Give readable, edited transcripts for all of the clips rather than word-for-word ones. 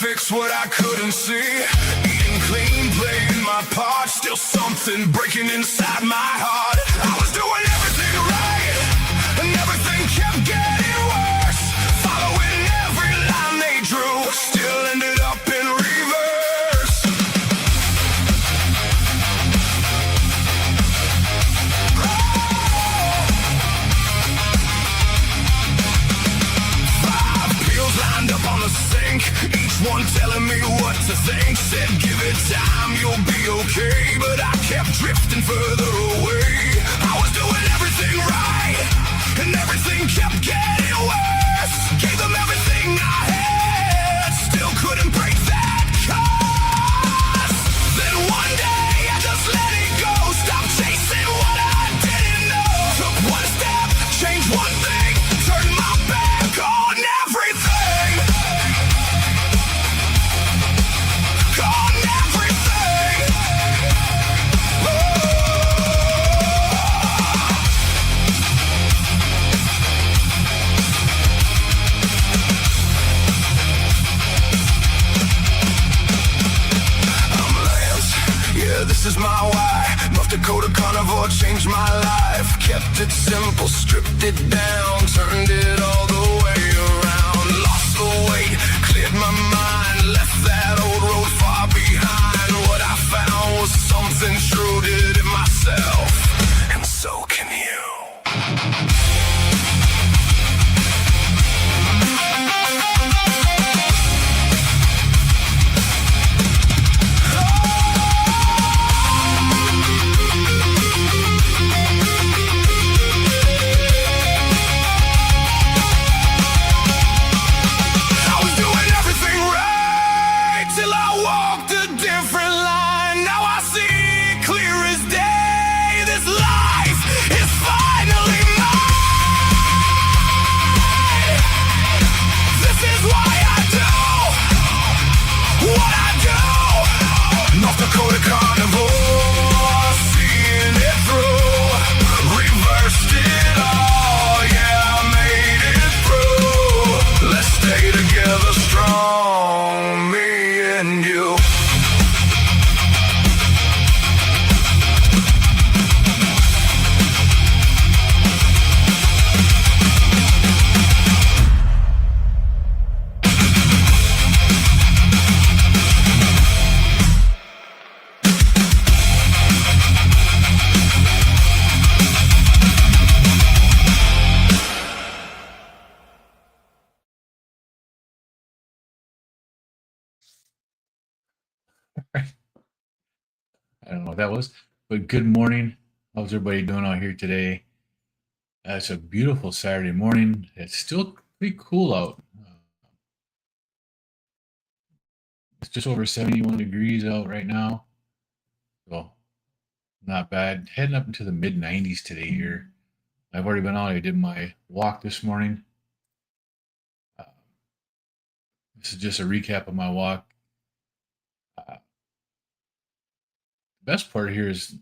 Fix what I couldn't see. Eating clean, playing my part. Still something breaking inside my heart. I was doing everything right, and everything kept getting worse. Following every line they drew, still ended up in reverse. Five pills lined up on the sink, one telling me what to think. Said give it time, you'll be okay. But I kept drifting further away. I was doing everything right, and everything kept getting worse. Gave them everything I had, still couldn't break that curse. Then one day I just let it go. Stopped chasing what I didn't know. Took one step, changed one thing, turned my back on everything. This is my why. North Dakota Carnivore changed my life. Kept it simple, stripped it down, turned it all the way around. Lost the weight, cleared my mind, left that old road far behind. What I found was something true, did it myself, and so can you. I don't know what that was, but good morning. How's everybody doing out here today? It's a beautiful Saturday morning. It's still pretty cool out. It's just over 71 degrees out right now. So not bad. Heading up into the mid 90s today here. I've already been out. I did my walk this morning. This is just a recap of my walk. The best part here is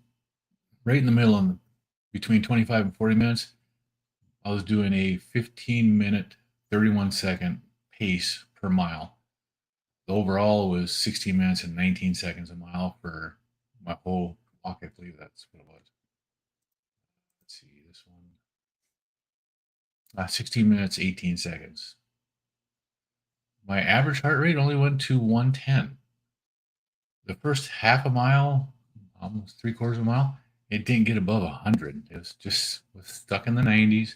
right in the middle, between 25 and 40 minutes, I was doing a 15-minute, 31-second pace per mile. The overall was 16 minutes and 19 seconds a mile for my whole walk. I believe that's what it was. Let's see, this one. 16 minutes, 18 seconds. My average heart rate only went to 110. The first half a mile, almost 3/4 of a mile, it didn't get above 100. It was stuck in the 90s.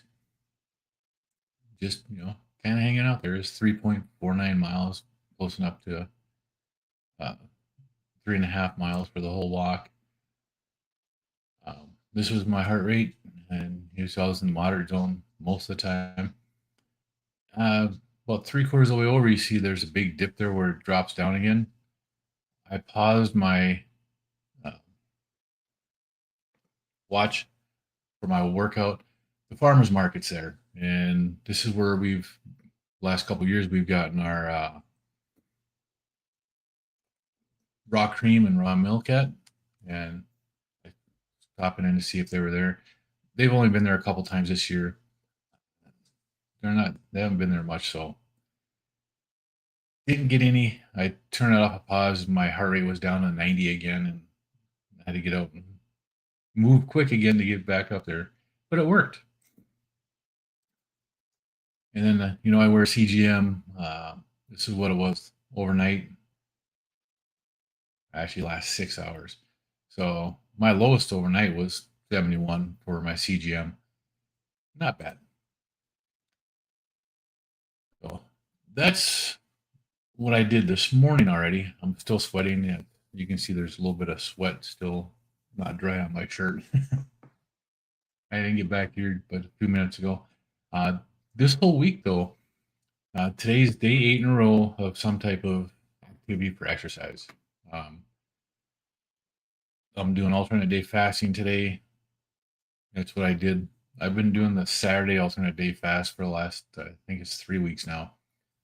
Just, kind of hanging out there. It's 3.49 miles, close enough to 3.5 miles for the whole walk. This was my heart rate, and I was in the moderate zone most of the time. About 3/4 of the way over, you see there's a big dip there where it drops down again. I paused my uh, watch for my workout. The farmers market's there, and this is where we've last couple of years we've gotten our raw cream and raw milk at, and I stopping in to see if they were there. They've only been there a couple times this year. They haven't been there much, so didn't get any. I turned it off a pause. My heart rate was down to 90 again, and I had to get out and move quick again to get back up there. But it worked. And then, I wear CGM. This is what it was overnight. Actually, last 6 hours. So my lowest overnight was 71 for my CGM. Not bad. So that's what I did this morning already. I'm still sweating. And you can see there's a little bit of sweat still not dry on my shirt. I didn't get back here but a few minutes ago. Uh, this whole week, though, today's day 8 in a row of some type of activity for exercise. Um, I'm doing alternate day fasting today. That's what I did. I've been doing the Saturday alternate day fast for the last, I think it's 3 weeks now.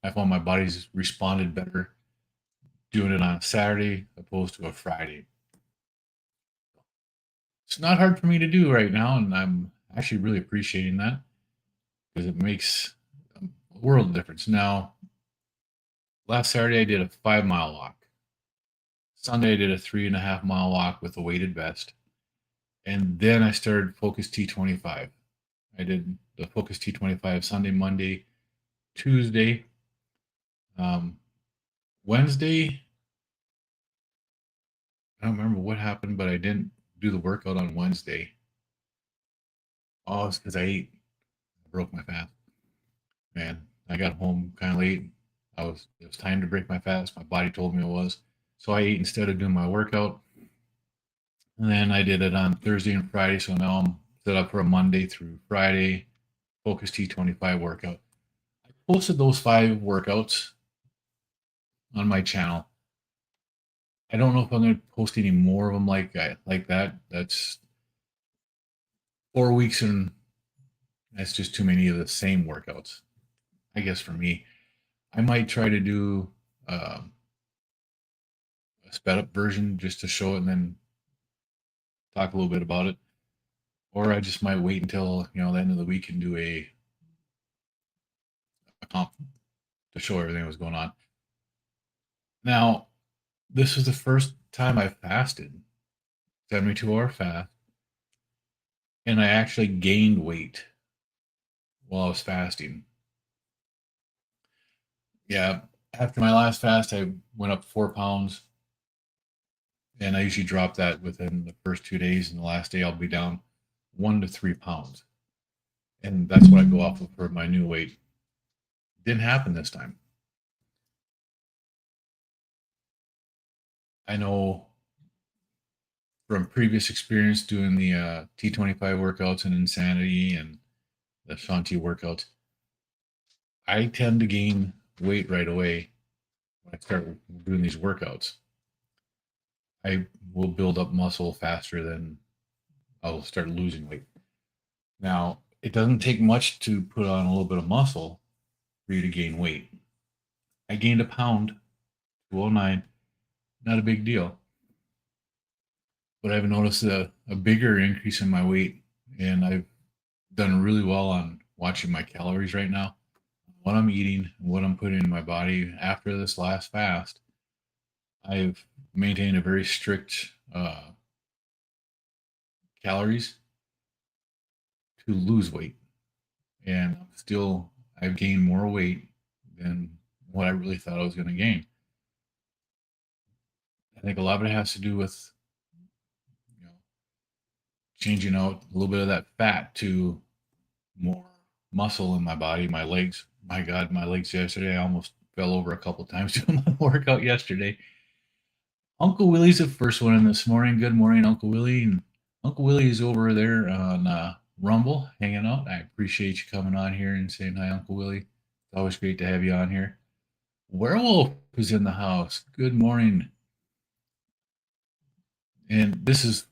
I found my body's responded better doing it on a Saturday opposed to a Friday. It's not hard for me to do right now, and I'm actually really appreciating that because it makes a world of difference. Now, last Saturday I did a 5 mile walk. Sunday I did a 3.5 mile walk with a weighted vest. And then I started Focus T25. I did the Focus T25 Sunday, Monday, Tuesday. Wednesday, I don't remember what happened, but I didn't do the workout on Wednesday. Oh, it's because I ate. I broke my fast. Man, I got home kind of late. It was time to break my fast. My body told me it was. So I ate instead of doing my workout. And then I did it on Thursday and Friday. So now I'm set up for a Monday through Friday Focus T25 workout. I posted those 5 workouts on my channel. I don't know if I'm going to post any more of them like that. That's 4 weeks and that's just too many of the same workouts. I guess for me, I might try to do a sped up version just to show it and then talk a little bit about it. Or I just might wait until the end of the week and do a comp to show everything that was going on. Now, this was the first time I fasted, 72-hour fast, and I actually gained weight while I was fasting. Yeah, after my last fast, I went up 4 pounds, and I usually drop that within the first 2 days, and the last day I'll be down 1 to 3 pounds. And that's what I go off of for my new weight. Didn't happen this time. I know from previous experience doing the T25 workouts and Insanity and the Shanti workouts, I tend to gain weight right away when I start doing these workouts. I will build up muscle faster than I'll start losing weight. Now, it doesn't take much to put on a little bit of muscle for you to gain weight. I gained a pound, 209, not a big deal. But I've noticed a bigger increase in my weight, and I've done really well on watching my calories right now, what I'm eating, what I'm putting in my body. After this last fast, I've maintained a very strict calories to lose weight, and I've gained more weight than what I really thought I was going to gain. I think a lot of it has to do with changing out a little bit of that fat to more muscle in my body, my legs. My God, my legs yesterday, I almost fell over a couple times doing my workout yesterday. Uncle Willie's the first one in this morning. Good morning, Uncle Willie. And Uncle Willie is over there on Rumble hanging out. I appreciate you coming on here and saying hi, Uncle Willie. It's always great to have you on here. Werewolf is in the house. Good morning. And this is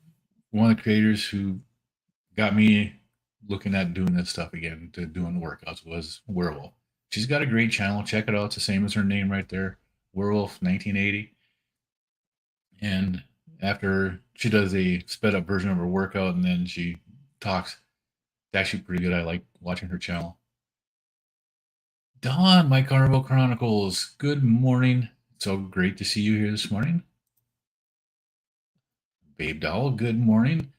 one of the creators who got me looking at doing this stuff again, to doing workouts, was Werewolf. She's got a great channel. Check it out. It's the same as her name right there, Werewolf 1980. And after she does a sped up version of her workout and then she talks, it's actually pretty good. I like watching her channel. Dawn, my Carnivore Chronicles, good morning. So great to see you here this morning. Babe Doll, good morning.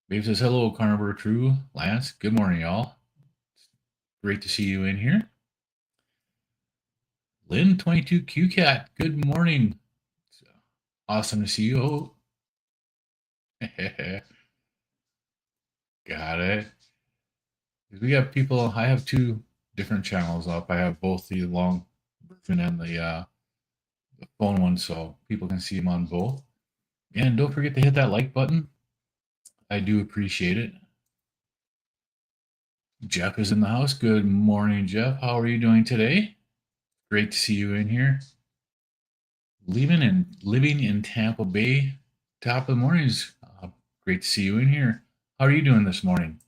Babe says, hello, Carnivore crew. Lance, good morning, y'all. Great to see you in here. Lynn 22Q Cat, good morning. Awesome to see you. Oh. Got it. We have people, I have two different channels up. I have both the long version and the phone one, so people can see them on both. And don't forget to hit that like button. I do appreciate it. Jeff is in the house. Good morning, Jeff. How are you doing today? Great to see you in here. Living in Tampa Bay. Top of the mornings. Great to see you in here. How are you doing this morning?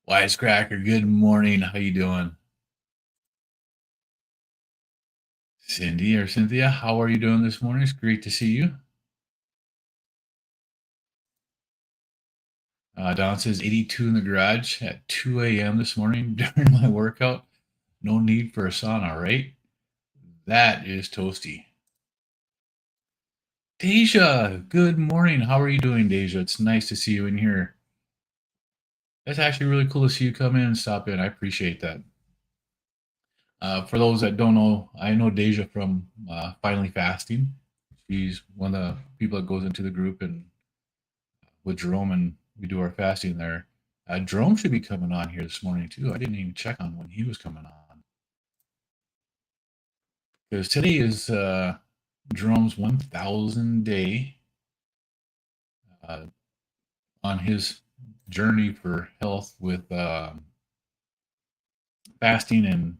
Wisecracker, good morning. How you doing? Cindy or Cynthia, how are you doing this morning? It's great to see you. Don says 82 in the garage at 2 a.m. this morning during my workout. No need for a sauna, right? That is toasty. Deja, good morning. How are you doing, Deja? It's nice to see you in here. That's actually really cool to see you come in and stop in. I appreciate that. For those that don't know, I know Deja from Finally Fasting. She's one of the people that goes into the group and with Jerome, and we do our fasting there. Jerome should be coming on here this morning too. I didn't even check on when he was coming on, because today is Jerome's 1,000 day on his journey for health with fasting and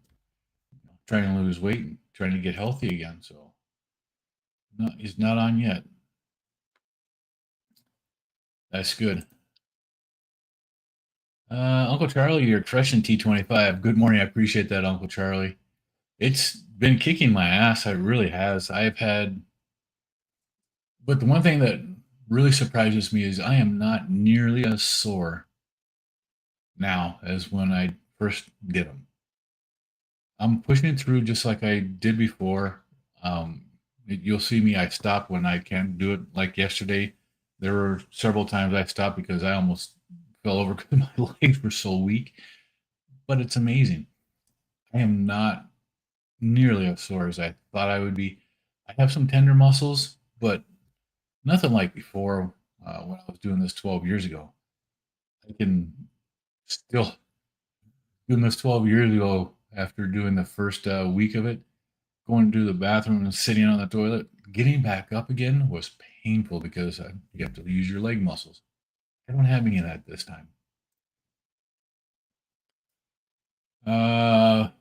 trying to lose weight and trying to get healthy again. So he's not on yet. That's good. Uncle Charlie, you're crushing T25. Good morning. I appreciate that, Uncle Charlie. It's been kicking my ass. It really has. I've had, but the one thing that really surprises me is I am not nearly as sore now as when I first did them. I'm pushing through just like I did before. You'll see me, I stop when I can't do it. Like yesterday, there were several times I stopped because I almost fell over because my legs were so weak. But it's amazing. I am not nearly as sore as I thought I would be. I have some tender muscles, but nothing like before when I was doing this 12 years ago. I can still, doing this 12 years ago, after doing the first week of it, going to the bathroom and sitting on the toilet, getting back up again was painful because you have to use your leg muscles. I don't have any of that this time.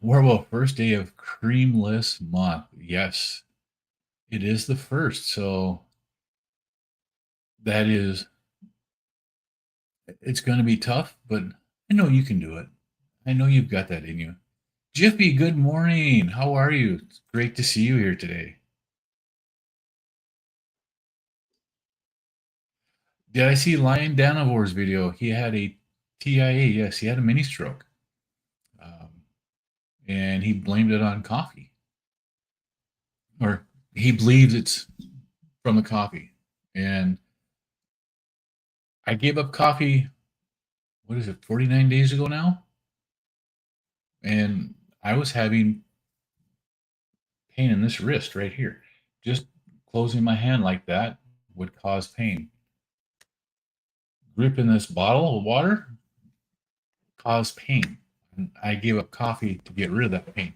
Werewolf, first day of creamless month. Yes, it is the first. So that is, it's going to be tough, but I know you can do it. I know you've got that in you. Jiffy, good morning. How are you? It's great to see you here today. Did I see Lion Danivore's video? He had a TIA. Yes, he had a mini stroke. And he blamed it on coffee. Or he believes it's from the coffee. And I gave up coffee, what is it, 49 days ago now? And I was having pain in this wrist right here. Just closing my hand like that would cause pain. Gripping this bottle of water caused pain. And I gave up coffee to get rid of that pain.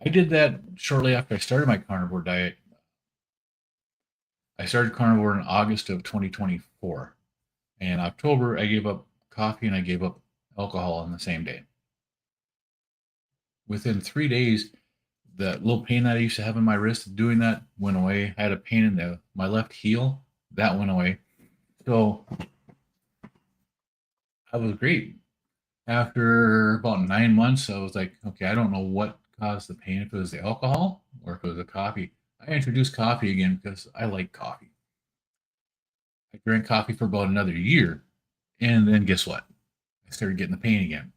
I did that shortly after I started my carnivore diet. I started carnivore in August of 2024. In October, I gave up coffee and I gave up alcohol on the same day. within 3 days, that little pain that I used to have in my wrist doing that went away. I had a pain in my left heel that went away. So I was great. After about 9 months, I was like, okay, I don't know what caused the pain, if it was the alcohol or if it was the coffee. I introduced coffee again because I like coffee. I drank coffee for about another year. And then guess what? I started getting the pain again.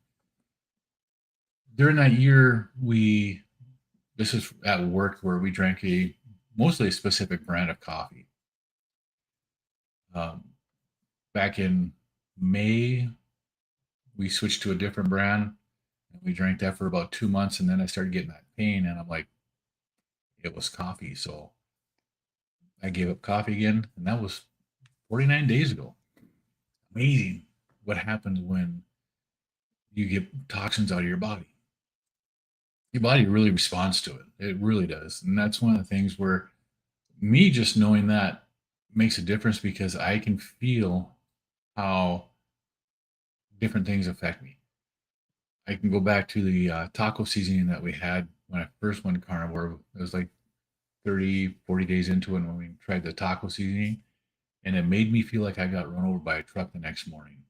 During that year, this is at work where we drank mostly a specific brand of coffee. Back in May, we switched to a different brand and we drank that for about 2 months. And then I started getting that pain and I'm like, it was coffee. So I gave up coffee again. And that was 49 days ago. Amazing what happens when you get toxins out of your body. Your body really responds to it. It really does. And that's one of the things where me just knowing that makes a difference because I can feel how different things affect me. I can go back to the taco seasoning that we had when I first went carnivore. It was like 30, 40 days into it when we tried the taco seasoning. And it made me feel like I got run over by a truck the next morning.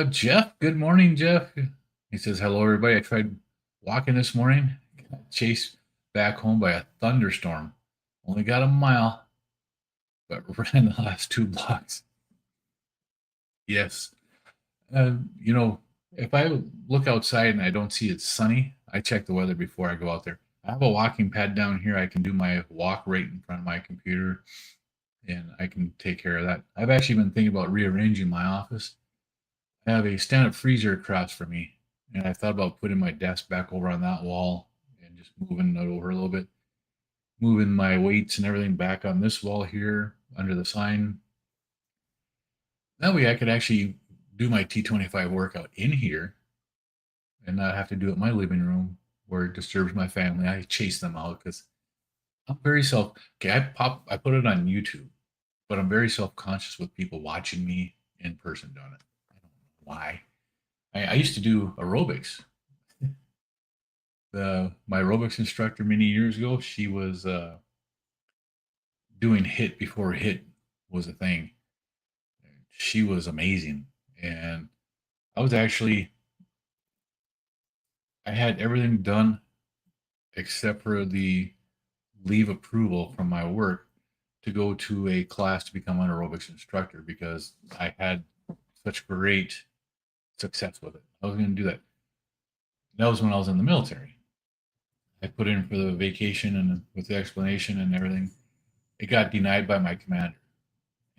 Jeff, good morning, Jeff. He says, hello, everybody. I tried walking this morning, got chased back home by a thunderstorm. Only got a mile, but ran the last 2 blocks. Yes. If I look outside and I don't see it's sunny, I check the weather before I go out there. I have a walking pad down here. I can do my walk right in front of my computer and I can take care of that. I've actually been thinking about rearranging my office. I have a stand-up freezer across from me, and I thought about putting my desk back over on that wall and just moving it over a little bit, moving my weights and everything back on this wall here under the sign. That way I could actually do my T25 workout in here and not have to do it in my living room where it disturbs my family. I chase them out because I'm very I put it on YouTube, but I'm very self-conscious with people watching me in person doing it. I don't know why. I used to do aerobics. My aerobics instructor many years ago, she was doing HIIT before HIIT was a thing. She was amazing. And I had everything done except for the leave approval from my work to go to a class to become an aerobics instructor because I had such great success with it. I was going to do that. That was when I was in the military. I put in for the vacation and with the explanation and everything. It got denied by my commander.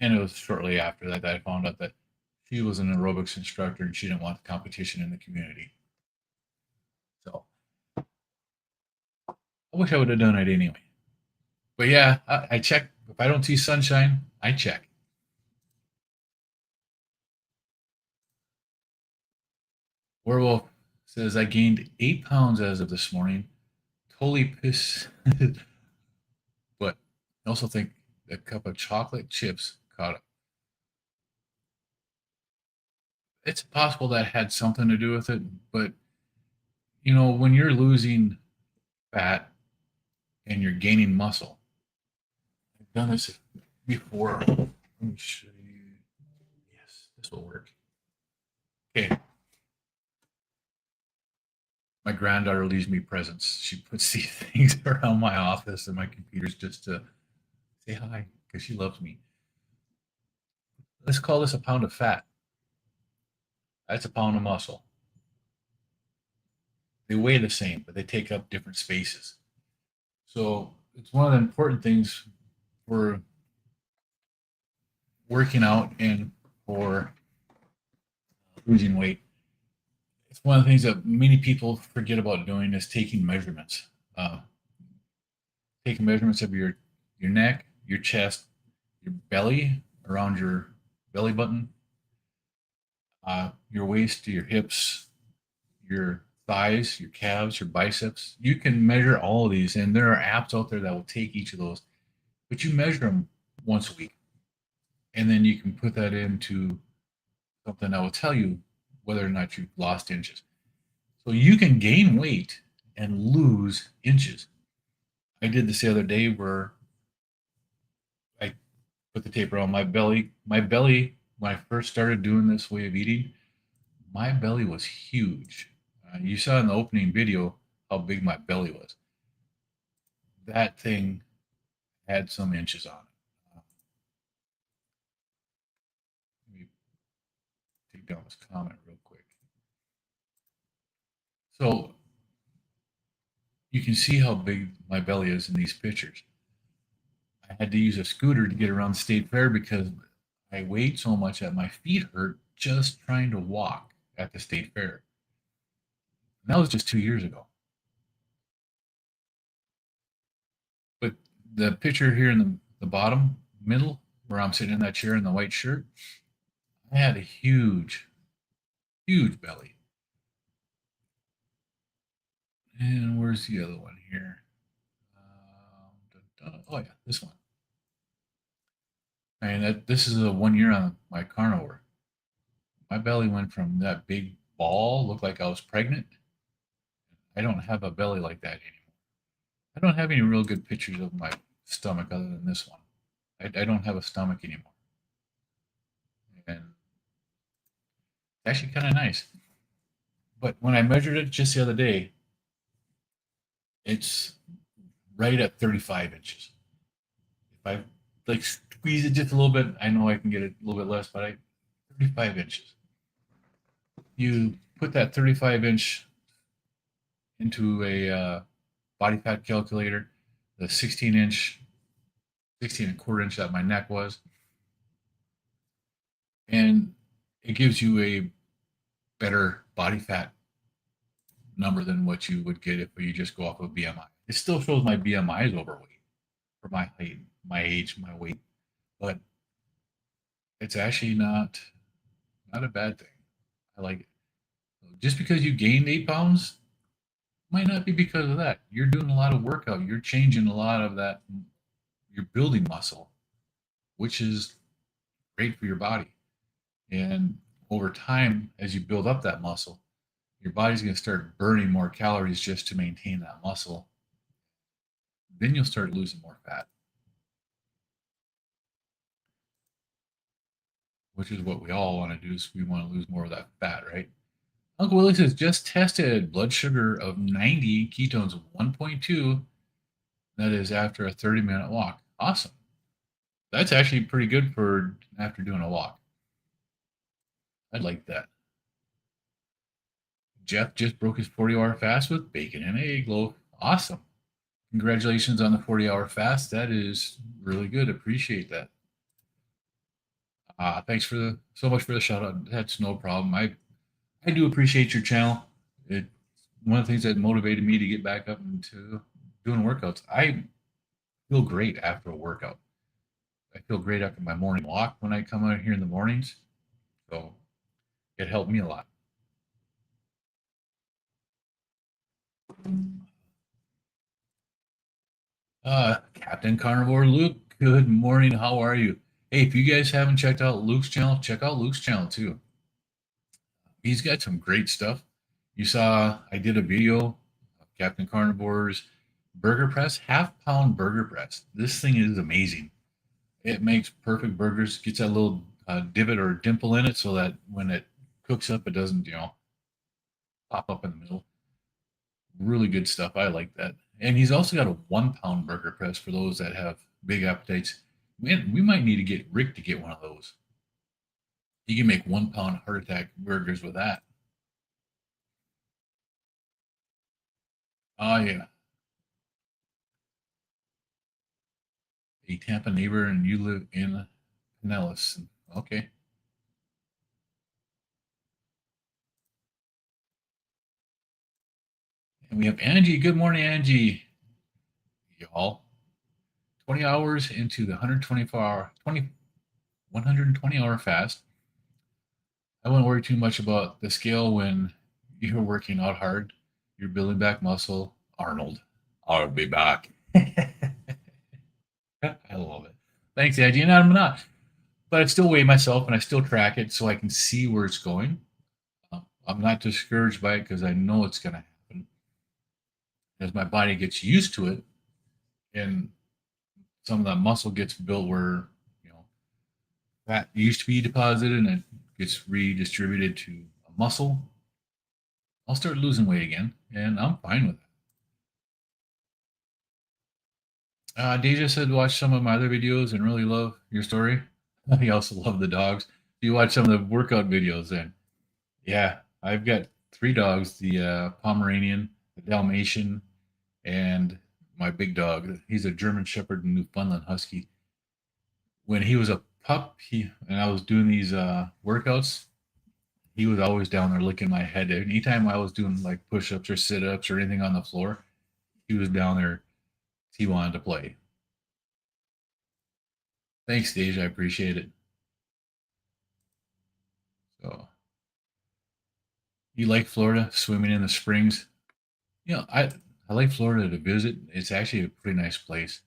And it was shortly after that I found out that she was an aerobics instructor and she didn't want the competition in the community. So I wish I would have done it anyway. But yeah, I check. If I don't see sunshine, I check. Werewolf says, I gained 8 pounds as of this morning. Totally pissed. But I also think a cup of chocolate chips caught up. It's possible that had something to do with it. But, when you're losing fat and you're gaining muscle, I've done this before. Let me show you. Yes, this will work. Okay. My granddaughter leaves me presents. She puts these things around my office and my computers just to say hi because she loves me. Let's call this a pound of fat. That's a pound of muscle. They weigh the same, but they take up different spaces. So it's one of the important things for working out and for losing weight. It's one of the things that many people forget about doing is taking measurements. Taking measurements of your neck, your chest, your belly, around your belly button, your waist, your hips, your thighs, your calves, your biceps. You can measure all of these, and there are apps out there that will take each of those, but you measure them once a week. And then you can put that into something that will tell you whether or not you've lost inches. So you can gain weight and lose inches. I did this the other day where I put the tape around my belly. My belly, when I first started doing this way of eating, my belly was huge. You saw in the opening video how big my belly was. That thing had some inches on it. Let me take down this comment real quick. So you can see how big my belly is in these pictures. I had to use a scooter to get around the state fair because I weighed so much that my feet hurt just trying to walk at the state fair. And that was just 2 years ago. But the picture here in the bottom middle, where I'm sitting in that chair in the white shirt, I had a huge, huge belly. And where's the other one here? Oh, yeah, this one. And this is a 1 year on my carnivore. My belly went from that big ball, looked like I was pregnant. I don't have a belly like that anymore. I don't have any real good pictures of my stomach other than this one. I don't have a stomach anymore. And it's actually kind of nice. But when I measured it just the other day, it's right at 35 inches. If I like squeeze it just a little bit, I know I can get it a little bit less, but 35 inches. You put that 35-inch into a body fat calculator, the 16 and a quarter inch that my neck was, and it gives you a better body fat number than what you would get if you just go off of BMI. It still shows my BMI is overweight for my height, my age, my weight, but it's actually not a bad thing. I like it. Just because you gained 8 pounds might not be because of that. You're doing a lot of workout. You're changing a lot of that. You're building muscle, which is great for your body. And over time, as you build up that muscle, your body's going to start burning more calories just to maintain that muscle. Then you'll start losing more fat, which is what we all want to do. Is we want to lose more of that fat, right? Uncle Willie says, just tested blood sugar of 90, ketones of 1.2. That is after a 30-minute walk. Awesome. That's actually pretty good for after doing a walk. I'd like that. Jeff just broke his 40-hour fast with bacon and egg loaf. Awesome. Congratulations on the 40-hour fast. That is really good. Appreciate that. Thanks so much for the shout out. That's no problem. I do appreciate your channel. One of the things that motivated me to get back up into doing workouts. I feel great after a workout. I feel great after my morning walk when I come out here in the mornings. So it helped me a lot. Captain Carnivore Luke, good morning. How are you? Hey, if you guys haven't checked out Luke's channel, check out Luke's channel too. He's got some great stuff. You saw I did a video of Captain Carnivore's burger press, half-pound burger press. This thing is amazing. It makes perfect burgers, gets that little divot or dimple in it so that when it cooks up, it doesn't, pop up in the middle. Really good stuff. I like that. And he's also got a 1-pound burger press for those that have big appetites. Man, we might need to get Rick to get one of those. He can make 1-pound heart attack burgers with that. Oh, yeah. A Tampa neighbor and you live in Pinellas. Okay. And we have Angie. Good morning, Angie. Y'all. 20 hours into the 120-hour fast. I wouldn't worry too much about the scale when you're working out hard. You're building back muscle. Arnold, I'll be back. I love it. Thanks, Angie. And I'm not, but I still weigh myself and I still track it so I can see where it's going. I'm not discouraged by it because I know it's going to happen. As my body gets used to it, and some of that muscle gets built where, you know, fat used to be deposited and it gets redistributed to a muscle, I'll start losing weight again, and I'm fine with it. Deja said watch some of my other videos and really love your story. He also loved the dogs. You watch some of the workout videos then. Yeah, I've got 3 dogs, the Pomeranian, the Dalmatian, and my big dog. He's a German Shepherd and Newfoundland Husky. When he was a pup, and I was doing these workouts, he was always down there licking my head. Anytime I was doing like push-ups or sit-ups or anything on the floor, he was down there. He wanted to play. Thanks, Deja. I appreciate it. So, you like Florida, swimming in the springs? I like Florida to visit. It's actually a pretty nice place.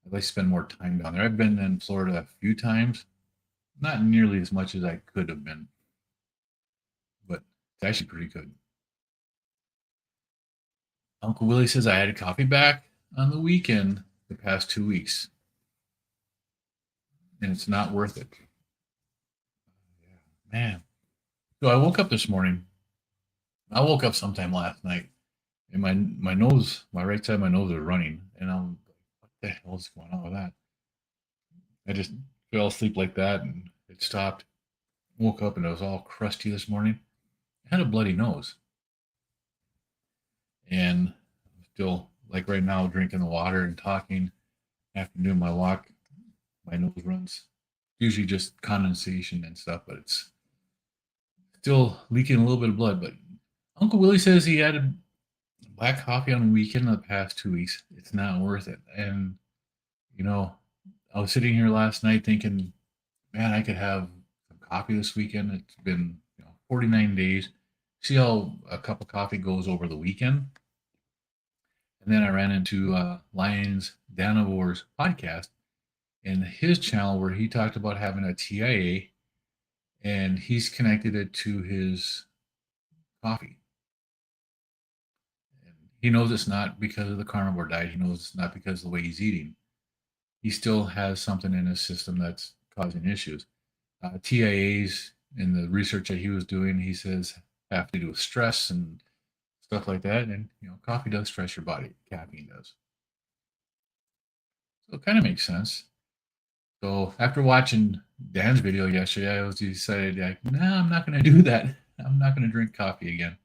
I'd like to spend more time down there. I've been in Florida a few times, not nearly as much as I could have been, but it's actually pretty good. Uncle Willie says I had a coffee back on the weekend the past 2 weeks, and it's not worth it. Man. So I woke up this morning. I woke up sometime last night, and my nose, my right side of my nose was running, and I'm like, what the hell is going on with that? I just fell asleep like that, and it stopped. Woke up and it was all crusty this morning. I had a bloody nose, and I'm still like right now drinking the water and talking after doing my walk. My nose runs. Usually just condensation and stuff, but it's still leaking a little bit of blood. But Uncle Willie says he had a black coffee on the weekend in the past 2 weeks. It's not worth it. And you know, I was sitting here last night thinking, man, I could have some coffee this weekend. It's been 49 days. See how a cup of coffee goes over the weekend. And then I ran into Lions Danivore's podcast and his channel where he talked about having a TIA, and he's connected it to his coffee. And he knows it's not because of the carnivore diet. He knows it's not because of the way he's eating. He still has something in his system that's causing issues. TIAs in the research that he was doing, he says have to do with stress and stuff like that. And coffee does stress your body. Caffeine does. So it kind of makes sense. So after watching Dan's video yesterday, I was decided like, nah, I'm not going to do that. I'm not going to drink coffee again.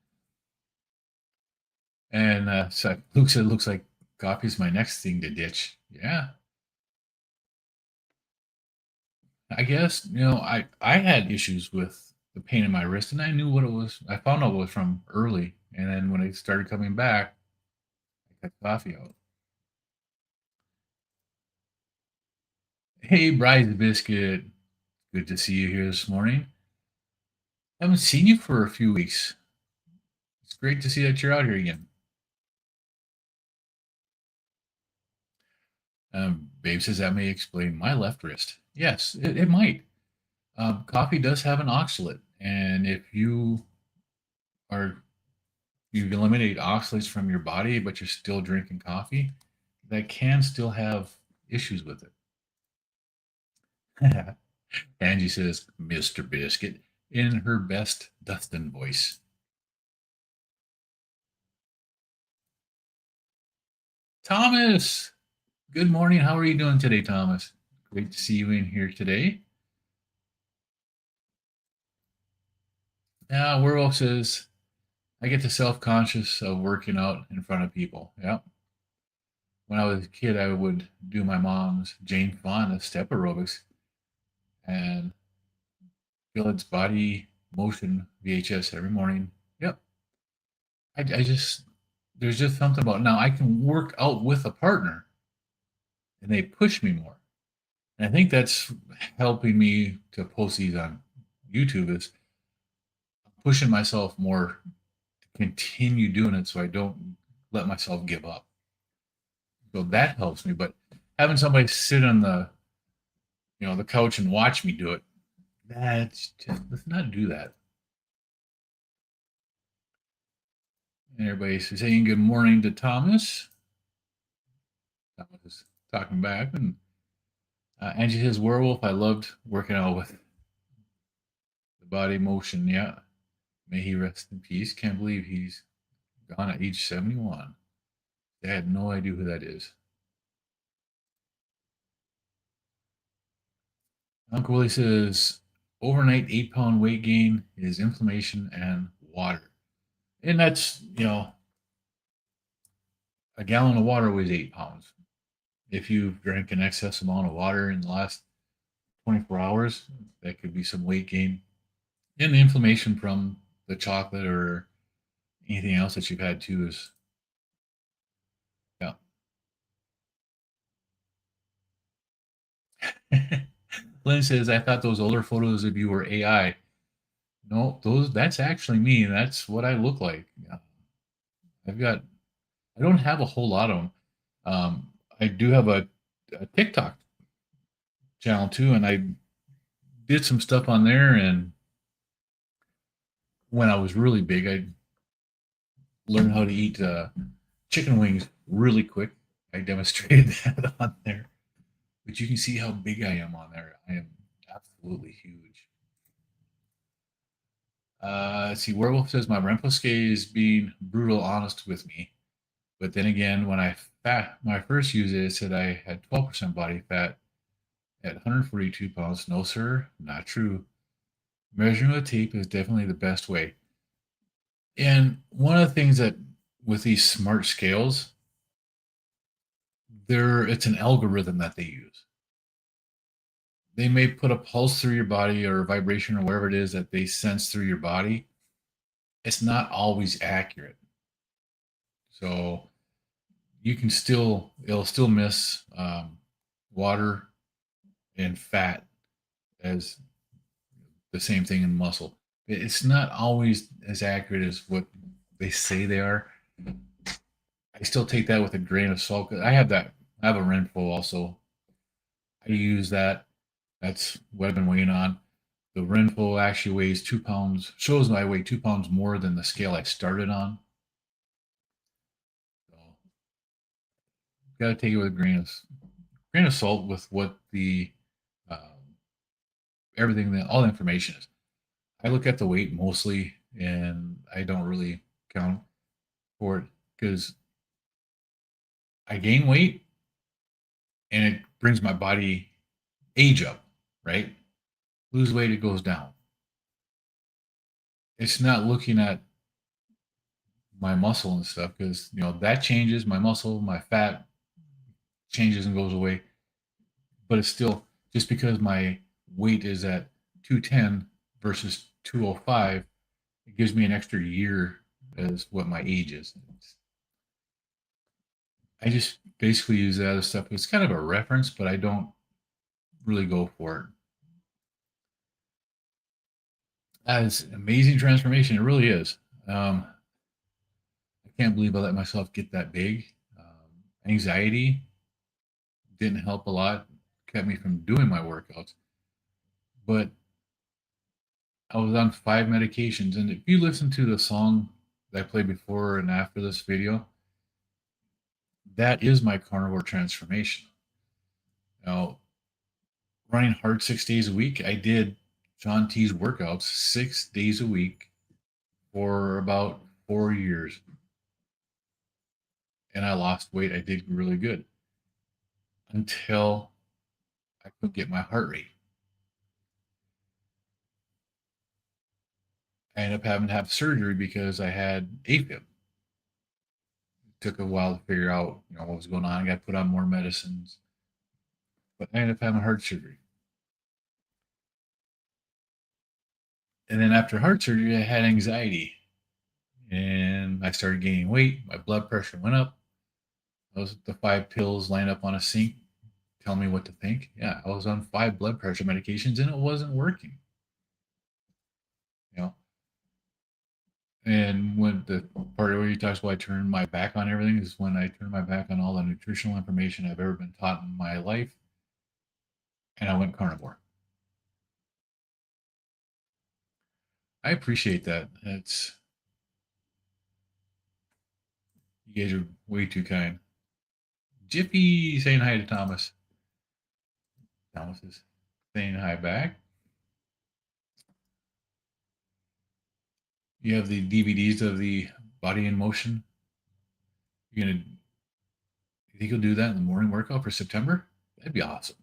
And so Luke said, looks like coffee's my next thing to ditch. Yeah. I guess, I had issues with the pain in my wrist, and I knew what it was. I found out what it was from early. And then when it started coming back, I cut coffee out. Hey, Bryce Biscuit. Good to see you here this morning. I haven't seen you for a few weeks. It's great to see that you're out here again. Babe says that may explain my left wrist. Yes, it might. Coffee does have an oxalate, and if you eliminate oxalates from your body, but you're still drinking coffee, that can still have issues with it. Angie says, Mr. Biscuit, in her best Dustin voice. Thomas, good morning. How are you doing today, Thomas? Great to see you in here today. Yeah, Werewolf says, I get the self-conscious of working out in front of people. Yep. When I was a kid, I would do my mom's Jane Fonda step aerobics and feel its body motion VHS every morning. Yep. There's just something about now I can work out with a partner and they push me more. And I think that's helping me to post these on YouTube is pushing myself more to continue doing it so I don't let myself give up. So that helps me. But having somebody sit on the the couch and watch me do it, let's not do that. And everybody's saying good morning to Thomas. Thomas is talking back. And Angie says, werewolf, I loved working out with the body motion. Yeah. May he rest in peace. Can't believe he's gone at age 71. I had no idea who that is. Uncle Willie says, overnight 8-pound weight gain is inflammation and water. And that's, a gallon of water weighs 8 pounds. If you've drank an excess amount of water in the last 24 hours, that could be some weight gain. And the inflammation from the chocolate or anything else that you've had too is, yeah. Lynn says, I thought those older photos of you were AI. No, that's actually me. That's what I look like. Yeah. I don't have a whole lot of them. I do have a TikTok channel too, and I did some stuff on there. And when I was really big, I learned how to eat chicken wings really quick. I demonstrated that on there, but you can see how big I am on there. I am absolutely huge. Let's see. Werewolf says my Remposke is being brutal honest with me, but then again, when I first used it, it said I had 12% body fat at 142 pounds. No, sir, not true. Measuring with tape is definitely the best way. And one of the things that with these smart scales, it's an algorithm that they use. They may put a pulse through your body or a vibration or whatever it is that they sense through your body. It's not always accurate. So it'll still miss water and fat as the same thing in muscle. It's not always as accurate as what they say they are. I still take that with a grain of salt. I have a Renfo also. I use that. That's what I've been weighing on. The Renfo actually weighs 2 pounds, shows I weigh 2 pounds more than the scale I started on. So, got to take it with a grain of salt with what the everything that all the information is. I look at the weight mostly, and I don't really count for it because I gain weight, and it brings my body age up, right? Lose weight, it goes down. It's not looking at my muscle and stuff because that changes. My muscle, my fat changes and goes away, but it's still just because my weight is at 210 versus 205, it gives me an extra year as what my age is. I just basically use that other stuff. It's kind of a reference, but I don't really go for it. It's an amazing transformation. It really is. I can't believe I let myself get that big. Anxiety didn't help a lot, kept me from doing my workouts. But I was on 5 medications. And if you listen to the song that I played before and after this video, that is my carnivore transformation. Now, running hard 6 days a week, I did John T's workouts 6 days a week for about 4 years. And I lost weight. I did really good until I could get my heart rate. I ended up having to have surgery because I had AFib. It took a while to figure out, what was going on. I got put on more medicines, but I ended up having heart surgery. And then after heart surgery, I had anxiety, and I started gaining weight. My blood pressure went up. Those the 5 pills lined up on a sink, tell me what to think. Yeah, I was on 5 blood pressure medications, and it wasn't working. You know, and when the part where he talks about I turned my back on everything is when I turned my back on all the nutritional information I've ever been taught in my life, and I went carnivore. I appreciate that. You guys are way too kind. Jiffy saying hi to Thomas. Thomas is saying hi back. You have the DVDs of the Body in Motion. You think you'll do that in the morning workout for September? That'd be awesome.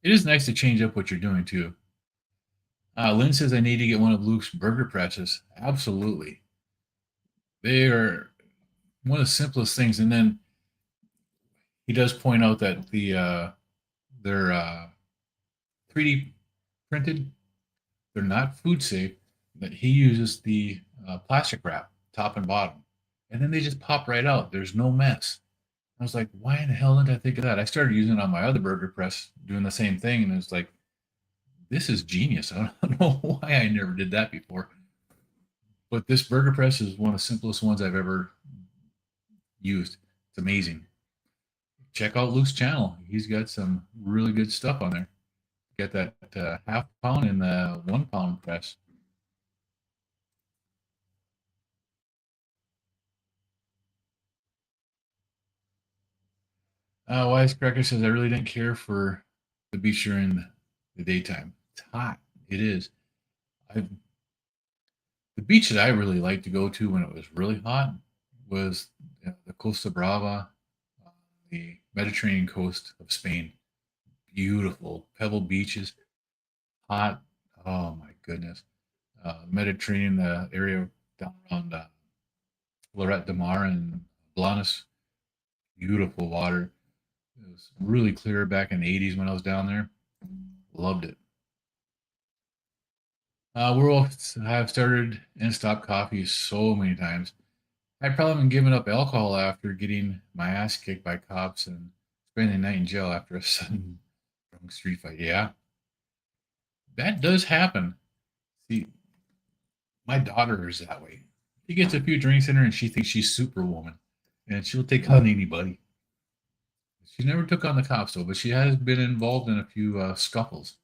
It is nice to change up what you're doing too. Lynn says I need to get one of Luke's burger presses. Absolutely. They are one of the simplest things. And then he does point out that they're 3D printed. They're not food safe. That he uses the plastic wrap, top and bottom, and then they just pop right out. There's no mess. I was like, why in the hell didn't I think of that? I started using it on my other burger press, doing the same thing, and it's like, this is genius. I don't know why I never did that before. But this burger press is one of the simplest ones I've ever used. It's amazing. Check out Luke's channel. He's got some really good stuff on there. Get that half pound and the 1 pound press. Wisecracker says, I really didn't care for the beach during the daytime. It's hot. It is. The beach that I really liked to go to when it was really hot was the Costa Brava, the Mediterranean coast of Spain. Beautiful pebble beaches, hot. Oh my goodness. Mediterranean, the area down around Lloret de Mar and Blanes, beautiful water. It was really clear back in the 80s when I was down there. Loved it. I've started and stopped coffee so many times. I've probably been giving up alcohol after getting my ass kicked by cops and spending the night in jail after a sudden drunk street fight. Yeah, that does happen. See, my daughter is that way. She gets a few drinks in her and she thinks she's Superwoman, and she'll take on anybody. She never took on the cops though, but she has been involved in a few scuffles.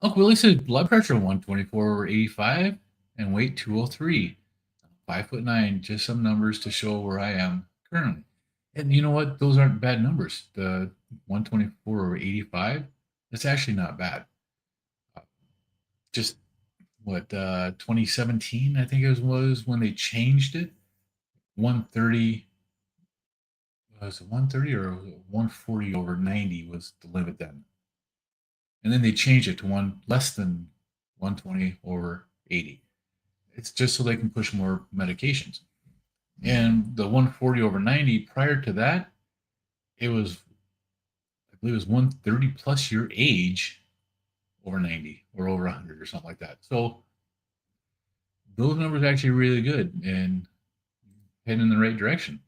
Uncle Willie says blood pressure 124/85 and weight 203. 5'9", just some numbers to show where I am currently. And you know what? Those aren't bad numbers. The 124/85, that's actually not bad. Just what 2017, I think it was when they changed it. 130 was it 130 or was it 140/90 was the limit then. And then they changed it to one less than 120/80. It's just so they can push more medications. And the 140/90, prior to that, it was, I believe it was 130 plus your age over 90 or over 100 or something like that. So those numbers are actually really good and heading in the right direction.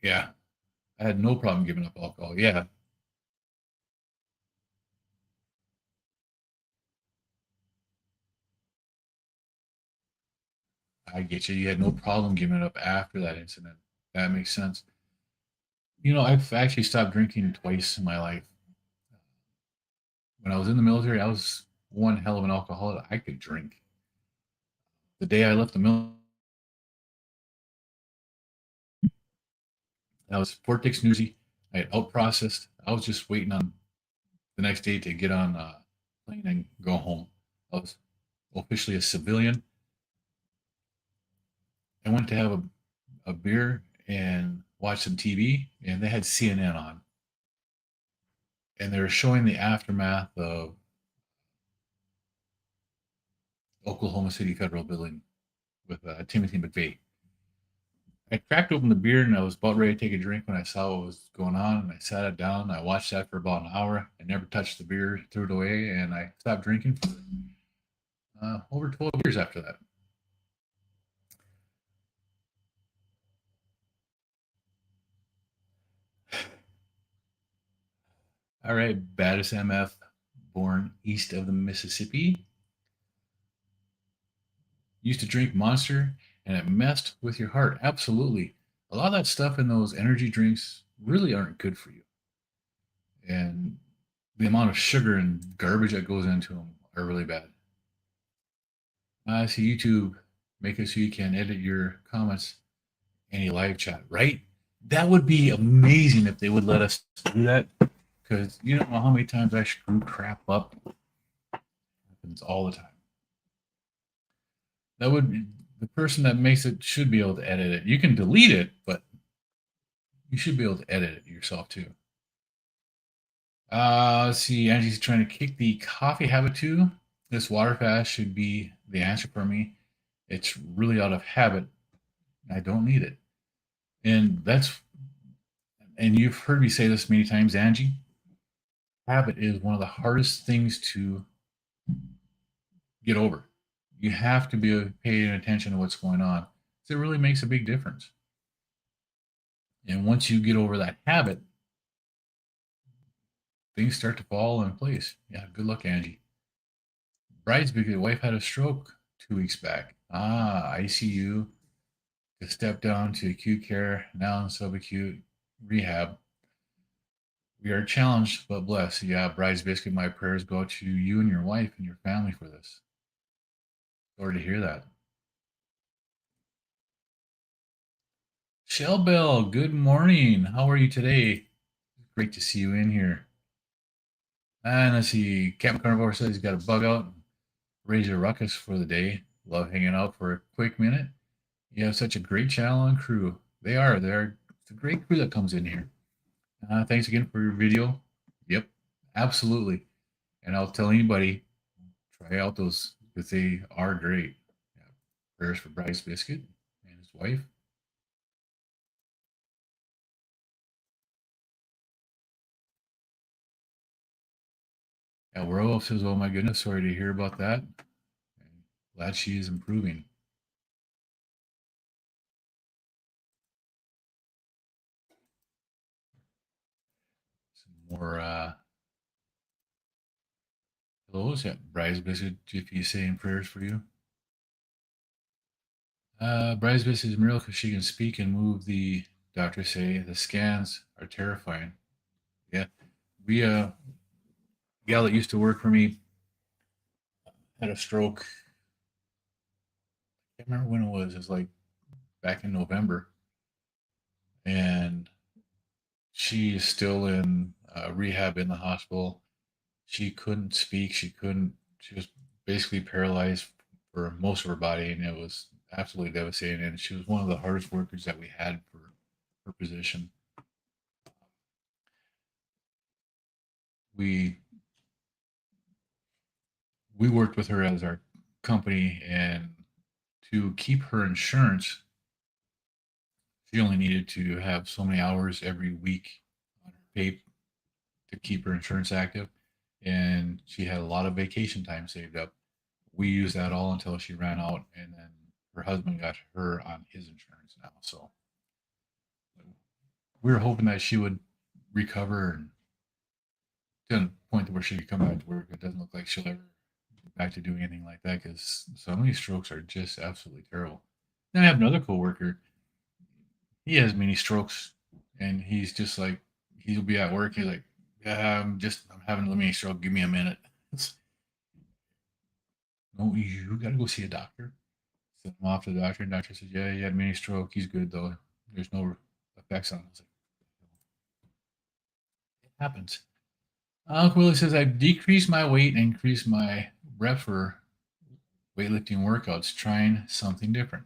Yeah, I had no problem giving up alcohol. Yeah, I get you. You had no problem giving it up after that incident. That makes sense. You know, I've actually stopped drinking twice in my life. When I was in the military, I was one hell of an alcoholic. I could drink. The day I left the military, I was Fort Dix Newsy. I had out processed. I was just waiting on the next day to get on a plane and go home. I was officially a civilian. I went to have a beer and watch some TV, and they had CNN on, and they were showing the aftermath of Oklahoma City Federal Building with Timothy McVeigh. I cracked open the beer and I was about ready to take a drink when I saw what was going on, and I sat it down. I watched that for about an hour. I never touched the beer, threw it away, and I stopped drinking for over 12 years after that. All right, baddest MF, born east of the Mississippi. Used to drink Monster, and it messed with your heart. Absolutely. A lot of that stuff in those energy drinks really aren't good for you. And the amount of sugar and garbage that goes into them are really bad. See, YouTube, make it so you can edit your comments any live chat, right? That would be amazing if they would let us do that. Because you don't know how many times I screw crap up. It happens all the time. That would be the person that makes it should be able to edit it. You can delete it, but you should be able to edit it yourself too. Let's see. Angie's trying to kick the coffee habit too. This water fast should be the answer for me. It's really out of habit. I don't need it. And you've heard me say this many times, Angie. Habit is one of the hardest things to get over. You have to be paying attention to what's going on. It really makes a big difference. And once you get over that habit, things start to fall in place. Yeah, good luck, Angie. Bride's because wife had a stroke 2 weeks back. ICU to step down to acute care, now in subacute rehab. We are challenged but blessed. Yeah, Bride's biscuit, my prayers go to you and your wife and your family for this. Sorry to hear that. Shell Bell, good morning. How are you today? Great to see you in here. And let's see, Captain Carnivore says he's got a bug out. Raise your ruckus for the day. Love hanging out for a quick minute. You have such a great channel and crew. They're it's a great crew that comes in here. Thanks again for your video. Yep, absolutely. And I'll tell anybody, try out those because they are great. Yeah. Prayers for Bryce Biscuit and his wife. Yeah, Werewolf says, oh my goodness, sorry to hear about that. And glad she is improving. Some more hellos. Yeah, Bryce Biscuit, if you saying prayers for you. Bryce Biscuit is a miracle because she can speak and move. The doctors say the scans are terrifying. Yeah, we gal that used to work for me had a stroke. I can't remember when it was. It was like back in November, and she is still in rehab in the hospital. She couldn't speak. She couldn't. She was basically paralyzed for most of her body, and it was absolutely devastating. And she was one of the hardest workers that we had for her position. We we worked with her as our company, and to keep her insurance, she only needed to have so many hours every week on her pay to keep her insurance active, and she had a lot of vacation time saved up. We used that all until she ran out, and then her husband got her on his insurance now. So we were hoping that she would recover and to the point where she could come back to work. It doesn't look like she'll ever get back to doing anything like that because some of these strokes are just absolutely terrible. Then I have another coworker. He has many strokes, and he's just like he'll be at work. He's like, "Yeah, I'm having a mini stroke. Give me a minute." It's, no, you got to go see a doctor. Send him off to the doctor, and the doctor says, "Yeah, he had a mini stroke. He's good though. There's no effects on him." Like, it happens. Uncle Willie says, I've decreased my weight and increased my rep for weightlifting workouts, trying something different.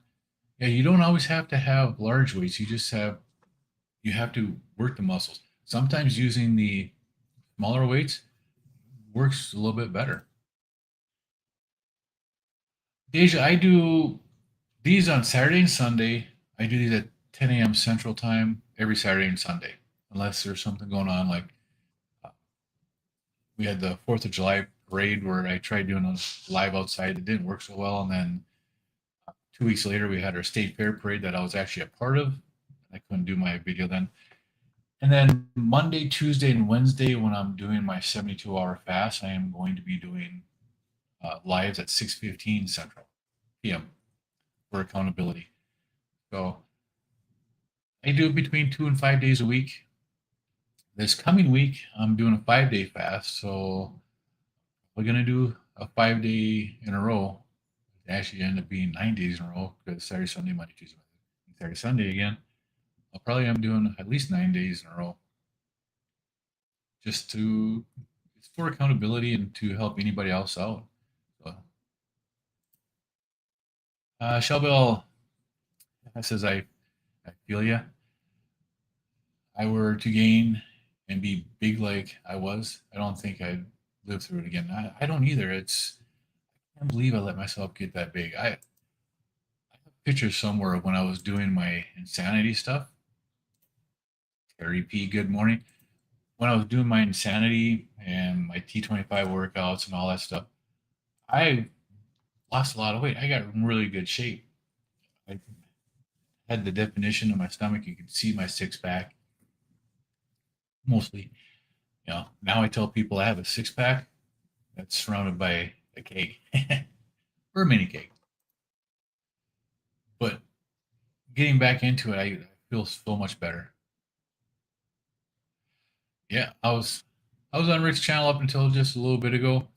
Yeah, you don't always have to have large weights. You have to work the muscles. Sometimes using the smaller weights works a little bit better. Deja, I do these on Saturday and Sunday. I do these at 10 a.m. Central Time every Saturday and Sunday, unless there's something going on. Like we had the 4th of July parade where I tried doing a live outside. It didn't work so well. And then 2 weeks later, we had our state fair parade that I was actually a part of. I couldn't do my video then. And then Monday, Tuesday, and Wednesday, when I'm doing my 72-hour fast, I am going to be doing lives at 6:15 Central PM for accountability. So I do it between 2 and 5 days a week. This coming week, I'm doing a 5-day fast. So we're going to do a 5-day in a row. I It actually ended up being 9 days in a row because Saturday, Sunday, Monday, Tuesday, Wednesday, Saturday, Sunday again. I'll probably am doing at least 9 days in a row, just to it's for accountability and to help anybody else out. So, Shelbell says I feel ya. I were to gain and be big like I was, I don't think I'd live through it again. I don't either. I can't believe I let myself get that big. I have pictures somewhere of when I was doing my insanity stuff. Terry P, good morning. When I was doing my insanity and my T25 workouts and all that stuff, I lost a lot of weight. I got in really good shape. I had the definition of my stomach. You could see my six pack mostly. Now I tell people I have a six pack that's surrounded by a cake or a mini cake. But getting back into it, I feel so much better. Yeah, I was on Rick's channel up until just a little bit ago.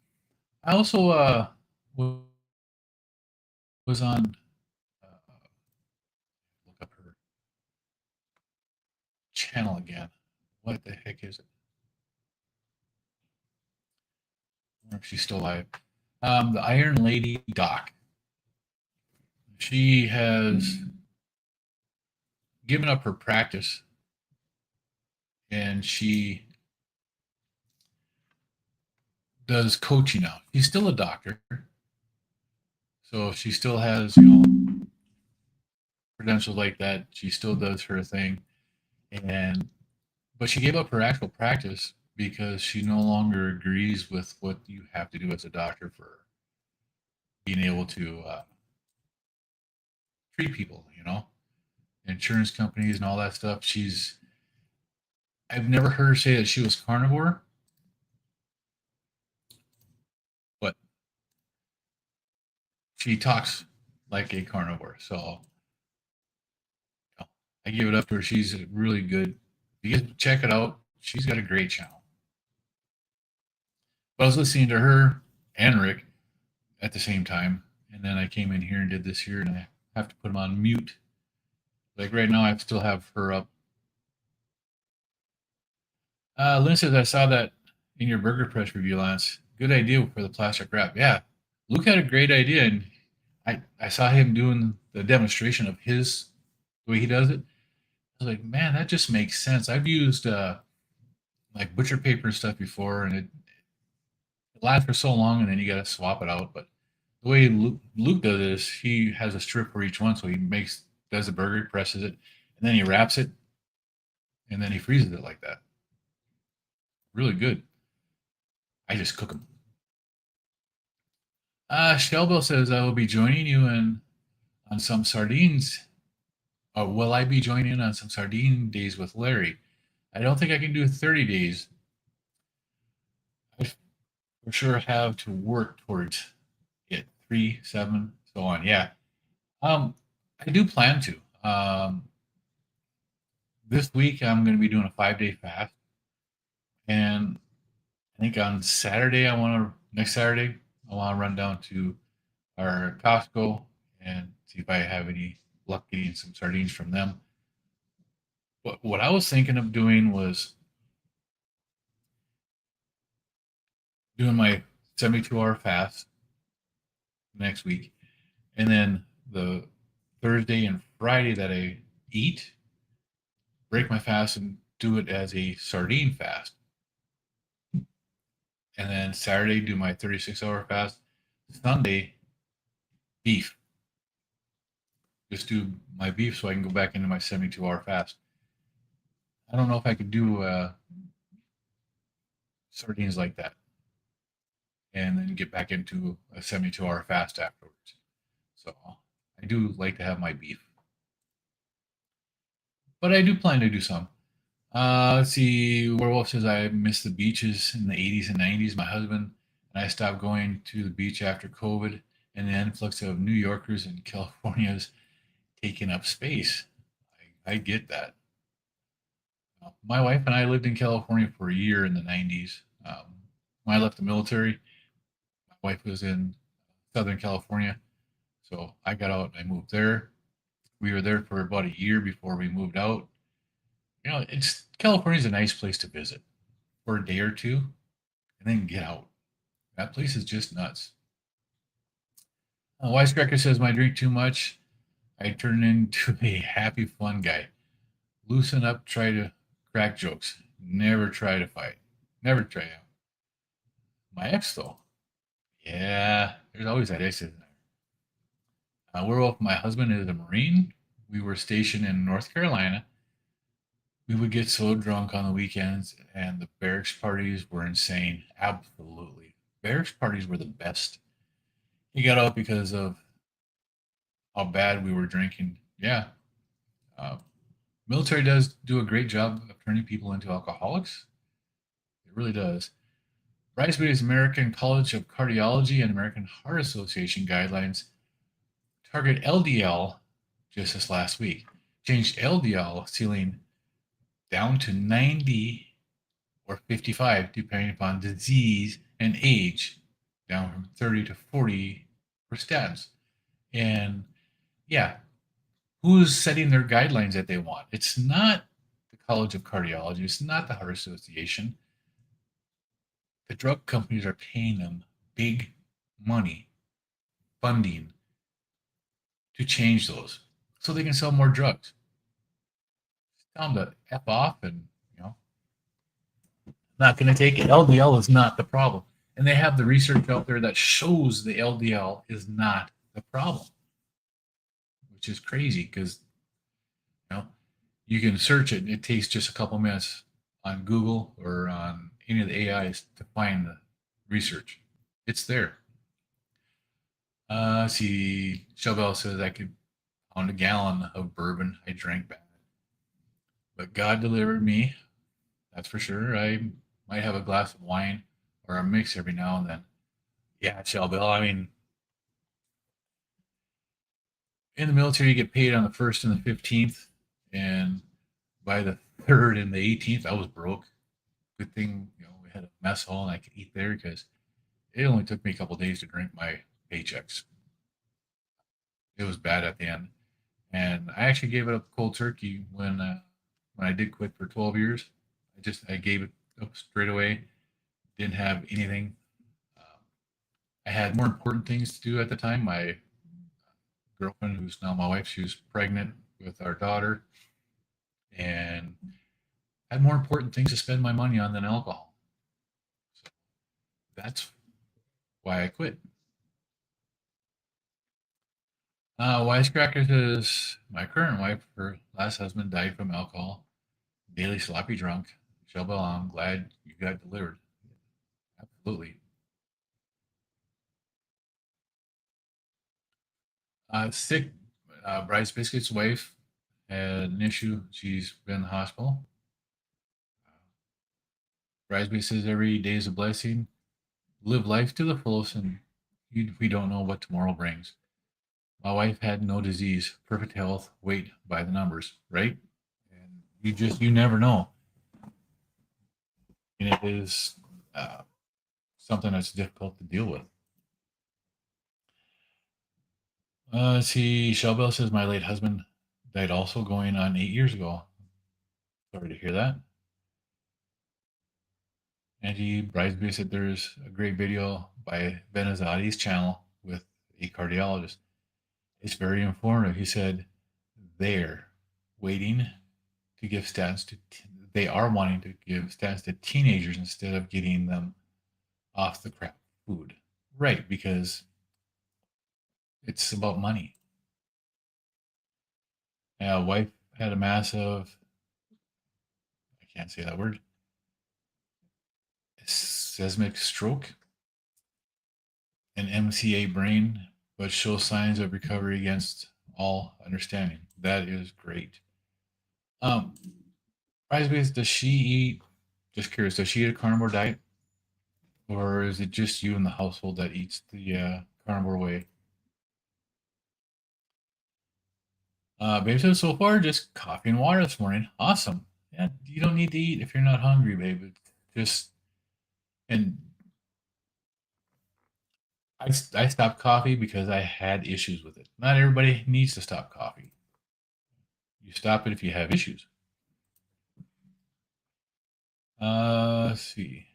I also was on look up her channel again. What the heck is it? I wonder if she's still alive. The Iron Lady Doc. She has given up her practice and she does coaching now. She's still a doctor, so she still has credentials like that. She still does her thing, but she gave up her actual practice because she no longer agrees with what you have to do as a doctor for being able to treat people. Insurance companies and all that stuff. I've never heard her say that she was carnivore, but she talks like a carnivore. So I give it up to her. She's really good. You guys check it out. She's got a great channel. But I was listening to her and Rick at the same time, and then I came in here and did this here, and I have to put them on mute. Like right now, I still have her up. Lynn says, I saw that in your burger press review, Lance. Good idea for the plastic wrap. Yeah, Luke had a great idea, and I saw him doing the demonstration of the way he does it. I was like, man, that just makes sense. I've used like butcher paper and stuff before, and it lasts for so long, and then you got to swap it out. But the way Luke does it is he has a strip for each one, so he does the burger, presses it, and then he wraps it, and then he freezes it like that. Really good. I just cook them. Shelbell says I will be joining you on some sardines. Or will I be joining in on some sardine days with Larry? I don't think I can do 30 days. I for sure have to work towards it. 3, 7, so on. Yeah. I do plan to. This week I'm going to be doing a 5-day fast, and I think on Saturday next Saturday I want to run down to our Costco and see if I have any luck getting some sardines from them. But what I was thinking of doing was doing my 72-hour fast next week, and then the Thursday and Friday that I eat, break my fast and do it as a sardine fast. And then Saturday, do my 36-hour fast. Sunday, beef. Just do my beef so I can go back into my 72-hour fast. I don't know if I could do sardines like that and then get back into a 72-hour fast afterwards. So I do like to have my beef. But I do plan to do some. Let's see. Werewolf says I miss the beaches in the 80s and 90s. My husband and I stopped going to the beach after COVID, and the influx of New Yorkers and California's taking up space. I get that. My wife and I lived in California for a year in the 90s. When I left the military, my wife was in Southern California. So I got out and I moved there. We were there for about a year before we moved out. It's California's a nice place to visit for a day or two and then get out. That place is just nuts. Wisecracker says, "My drink too much. I turn into a happy, fun guy. Loosen up, try to crack jokes. Never try to fight. Never try out. My ex, though. Yeah, there's always that ex, isn't there? Werewolf, my husband is a Marine. We were stationed in North Carolina. We would get so drunk on the weekends, and the barracks parties were insane. Absolutely. Barracks parties were the best. He got out because of how bad we were drinking. Yeah. Uh, Military does do a great job of turning people into alcoholics. It really does. Riceberry's American College of Cardiology and American Heart Association guidelines target LDL just this last week. Changed LDL ceiling down to 90 or 55, depending upon disease and age, down from 30 to 40 for statins. And yeah, who's setting their guidelines that they want? It's not the College of Cardiology, it's not the Heart Association. The drug companies are paying them big money, funding to change those so they can sell more drugs. Tell them to F off and, not going to take it. LDL is not the problem. And they have the research out there that shows the LDL is not the problem, which is crazy because, you can search it and it takes just a couple minutes on Google or on any of the AIs to find the research. It's there. See, Chauvel says I could pound a gallon of bourbon. I drank bad. But God delivered me. That's for sure. I might have a glass of wine or a mix every now and then. Yeah, Chauvel. I mean, in the military, you get paid on the 1st and the 15th. And by the 3rd and the 18th, I was broke. Good thing, we had a mess hall and I could eat there because it only took me a couple days to drink my paychecks. It was bad at the end. And I actually gave it up cold turkey when I did quit for 12 years. I gave it up straight away. Didn't have anything. I had more important things to do at the time. My girlfriend, who's now my wife, she was pregnant with our daughter, and I had more important things to spend my money on than alcohol. So that's why I quit. Wisecracker says, my current wife, her last husband, died from alcohol. Daily sloppy drunk. Shelbel, I'm glad you got delivered. Absolutely. Sick. Bryce Biscuit's wife had an issue. She's been in the hospital. Bryce Biscuit says every day is a blessing. Live life to the fullest, and we don't know what tomorrow brings. My wife had no disease, perfect health, weight by the numbers, right? And you never know. And it is something that's difficult to deal with. Let's see. Shelbel says my late husband died also going on 8 years ago. Sorry to hear that. Angie Bridesby said there's a great video by Benazati's channel with a cardiologist. It's very informative. He said they're waiting to give statins to, they are wanting to give statins to teenagers instead of getting them off the crap food. Right, because it's about money. Wife had a massive, I can't say that word, seismic stroke, an MCA brain, but shows signs of recovery against all understanding. That is great. Prize, does she eat, just curious, does she eat a carnivore diet? Or is it just you in the household that eats the carnivore way? Babe says so far just coffee and water this morning. Awesome. Yeah, you don't need to eat if you're not hungry, babe. Just and I stopped coffee because I had issues with it. Not everybody needs to stop coffee. You stop it if you have issues. Let's see.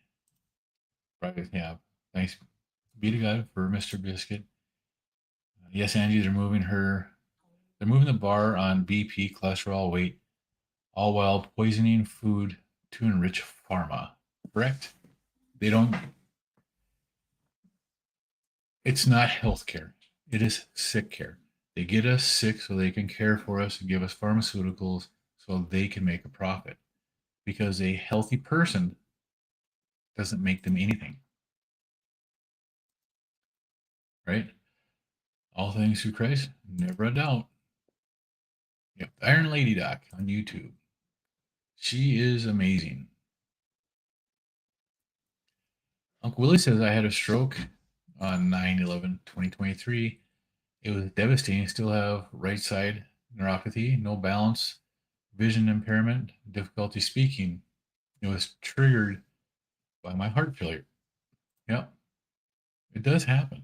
Right, yeah. Thanks be to God for Mr. Biscuit. Yes, Angie, they're moving the bar on BP, cholesterol, weight, all while poisoning food to enrich pharma. Correct? They don't, it's not healthcare. It is sick care. They get us sick so they can care for us and give us pharmaceuticals so they can make a profit. Because a healthy person doesn't make them anything. Right? All things through Christ, never a doubt. Yep, Iron Lady Doc on YouTube. She is amazing. Uncle Willie says I had a stroke on 9/11/2023. It was devastating. Still have right side neuropathy, no balance, vision impairment, difficulty speaking. It was triggered by my heart failure. Yep, it does happen.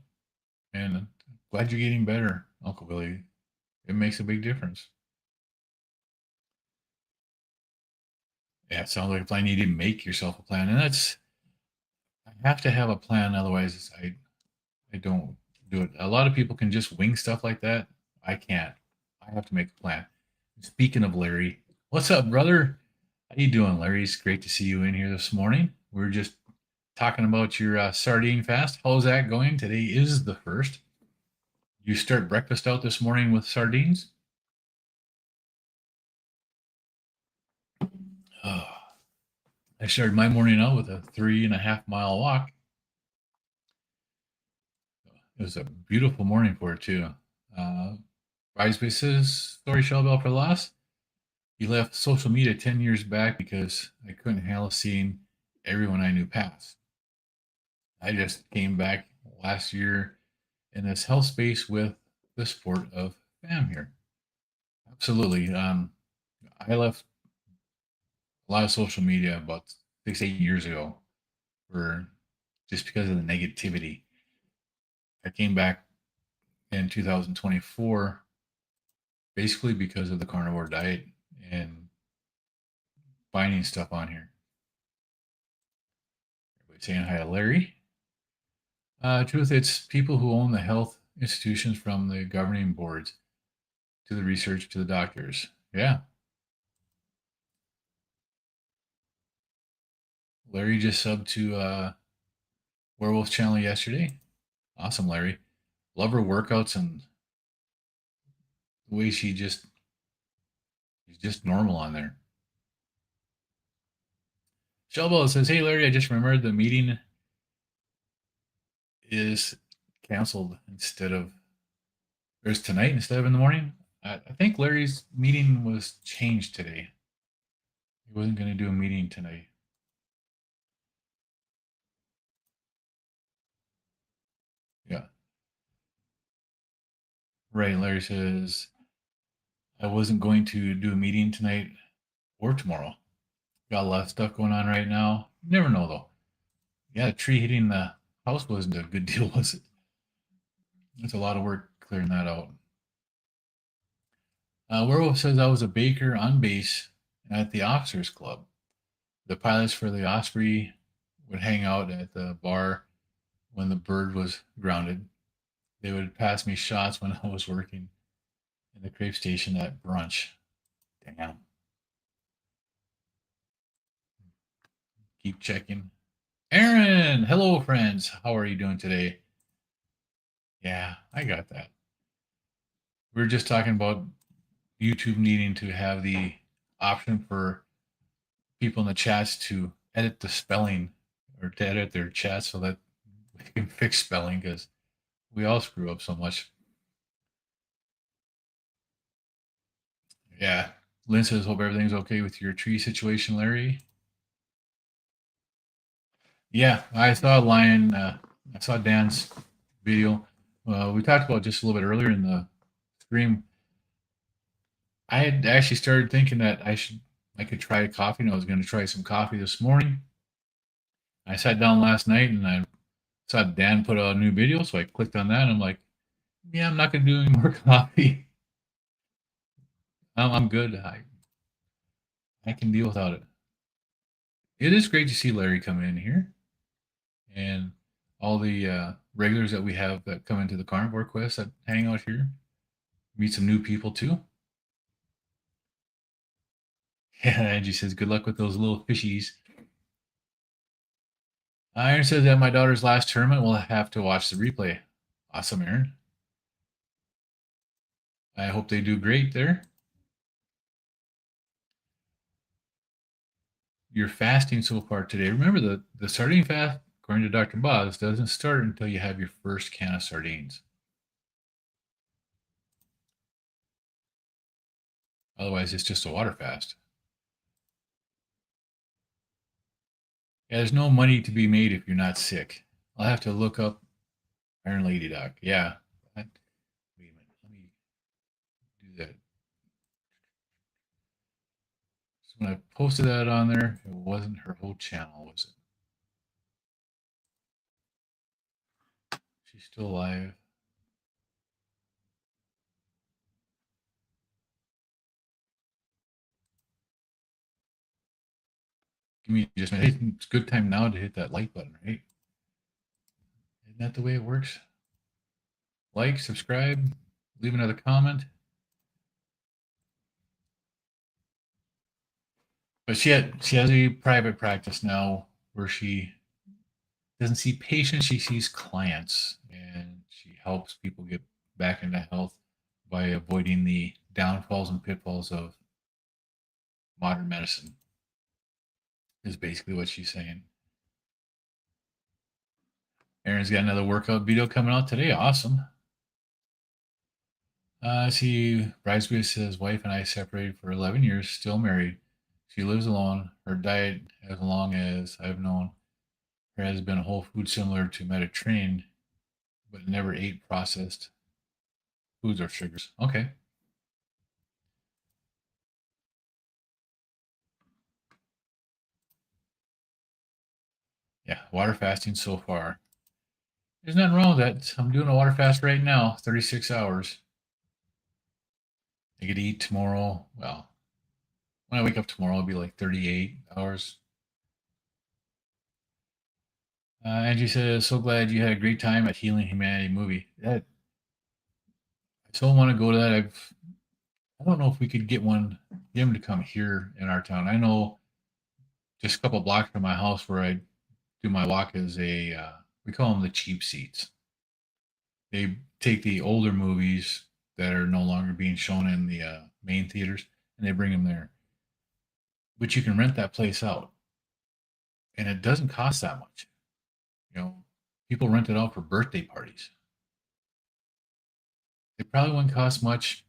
And I'm glad you're getting better, Uncle Willie. It makes a big difference. Yeah, it sounds like a plan. You need to make yourself a plan. And that's, I have to have a plan. Otherwise, I don't do it. A lot of people can just wing stuff like that. I can't. I have to make a plan. Speaking of Larry, what's up, brother? How you doing, Larry? It's great to see you in here this morning. We're just talking about your sardine fast. How's that going? Today is the first. You start breakfast out this morning with sardines? Oh, I started my morning out with a 3.5 mile walk. It was a beautiful morning for it too. Rise says, sorry, Shellbell, for the loss. He left social media 10 years back because I couldn't handle seeing everyone I knew pass. I just came back last year in this health space with the sport of fam here. Absolutely. I left a lot of social media about 6-8 years ago for just because of the negativity. I came back in 2024 basically because of the carnivore diet and finding stuff on here. Everybody saying hi to Larry. Truth, it's people who own the health institutions, from the governing boards to the research to the doctors. Yeah. Larry just subbed to Werewolf channel yesterday. Awesome, Larry. Love her workouts and the way she's just normal on there. Shelbo says, hey, Larry, I just remembered the meeting is canceled there's tonight instead of in the morning. I think Larry's meeting was changed today. He wasn't going to do a meeting tonight. Yeah. Right. Larry says, I wasn't going to do a meeting tonight or tomorrow. Got a lot of stuff going on right now. You never know, though. Yeah, the tree hitting the house wasn't a good deal, was it? It's a lot of work clearing that out. Werewolf says I was a baker on base at the Officers Club. The pilots for the Osprey would hang out at the bar when the bird was grounded. They would pass me shots when I was working in the crepe station at brunch. Damn. Keep checking. Aaron, hello, friends. How are you doing today? Yeah, I got that. We were just talking about YouTube needing to have the option for people in the chats to edit the spelling or to edit their chat so that we can fix spelling, because we all screw up so much. Yeah. Lynn says, hope everything's okay with your tree situation, Larry. Yeah, I saw Lion. I saw Dan's video. We talked about just a little bit earlier in the stream. I had actually started thinking that I could try coffee, and I was going to try some coffee this morning. I sat down last night and I saw Dan put out a new video, so I clicked on that. And I'm like, yeah, I'm not going to do any more coffee. I'm good. I can deal without it. It is great to see Larry come in here and all the regulars that we have that come into the Carnivore Quest that hang out here. Meet some new people too. Yeah, Angie says, good luck with those little fishies. Aaron says that my daughter's last tournament will have to watch the replay. Awesome, Aaron. I hope they do great there. You're fasting so far today. Remember, the sardine fast, according to Dr. Boz, doesn't start until you have your first can of sardines. Otherwise, it's just a water fast. Yeah, there's no money to be made if you're not sick. I'll have to look up Iron Lady Doc. Yeah. Wait a minute. Let me do that. So when I posted that on there, it wasn't her whole channel, was it? She's still alive. Give me just a minute. Hey, it's a good time now to hit that like button, right? Isn't that the way it works? Like, subscribe, leave another comment. But she has a private practice now where she doesn't see patients, she sees clients, and she helps people get back into health by avoiding the downfalls and pitfalls of modern medicine. Is basically what she's saying. Aaron's got another workout video coming out today. Awesome. I see Bridesmaid says, wife and I separated for 11 years, still married. She lives alone. Her diet, as long as I've known her, has been whole food similar to Mediterranean, but never ate processed foods or sugars. Okay. Yeah, water fasting so far. There's nothing wrong with that. I'm doing a water fast right now, 36 hours. I could eat tomorrow. Well, when I wake up tomorrow, it'll be like 38 hours. Angie says, so glad you had a great time at Healing Humanity movie. I still want to go to that. I don't know if we could get him to come here in our town. I know just a couple blocks from my house where I do my walk is we call them the cheap seats. They take the older movies that are no longer being shown in the main theaters and they bring them there. But you can rent that place out and it doesn't cost that much. You know, people rent it out for birthday parties. It probably wouldn't cost much.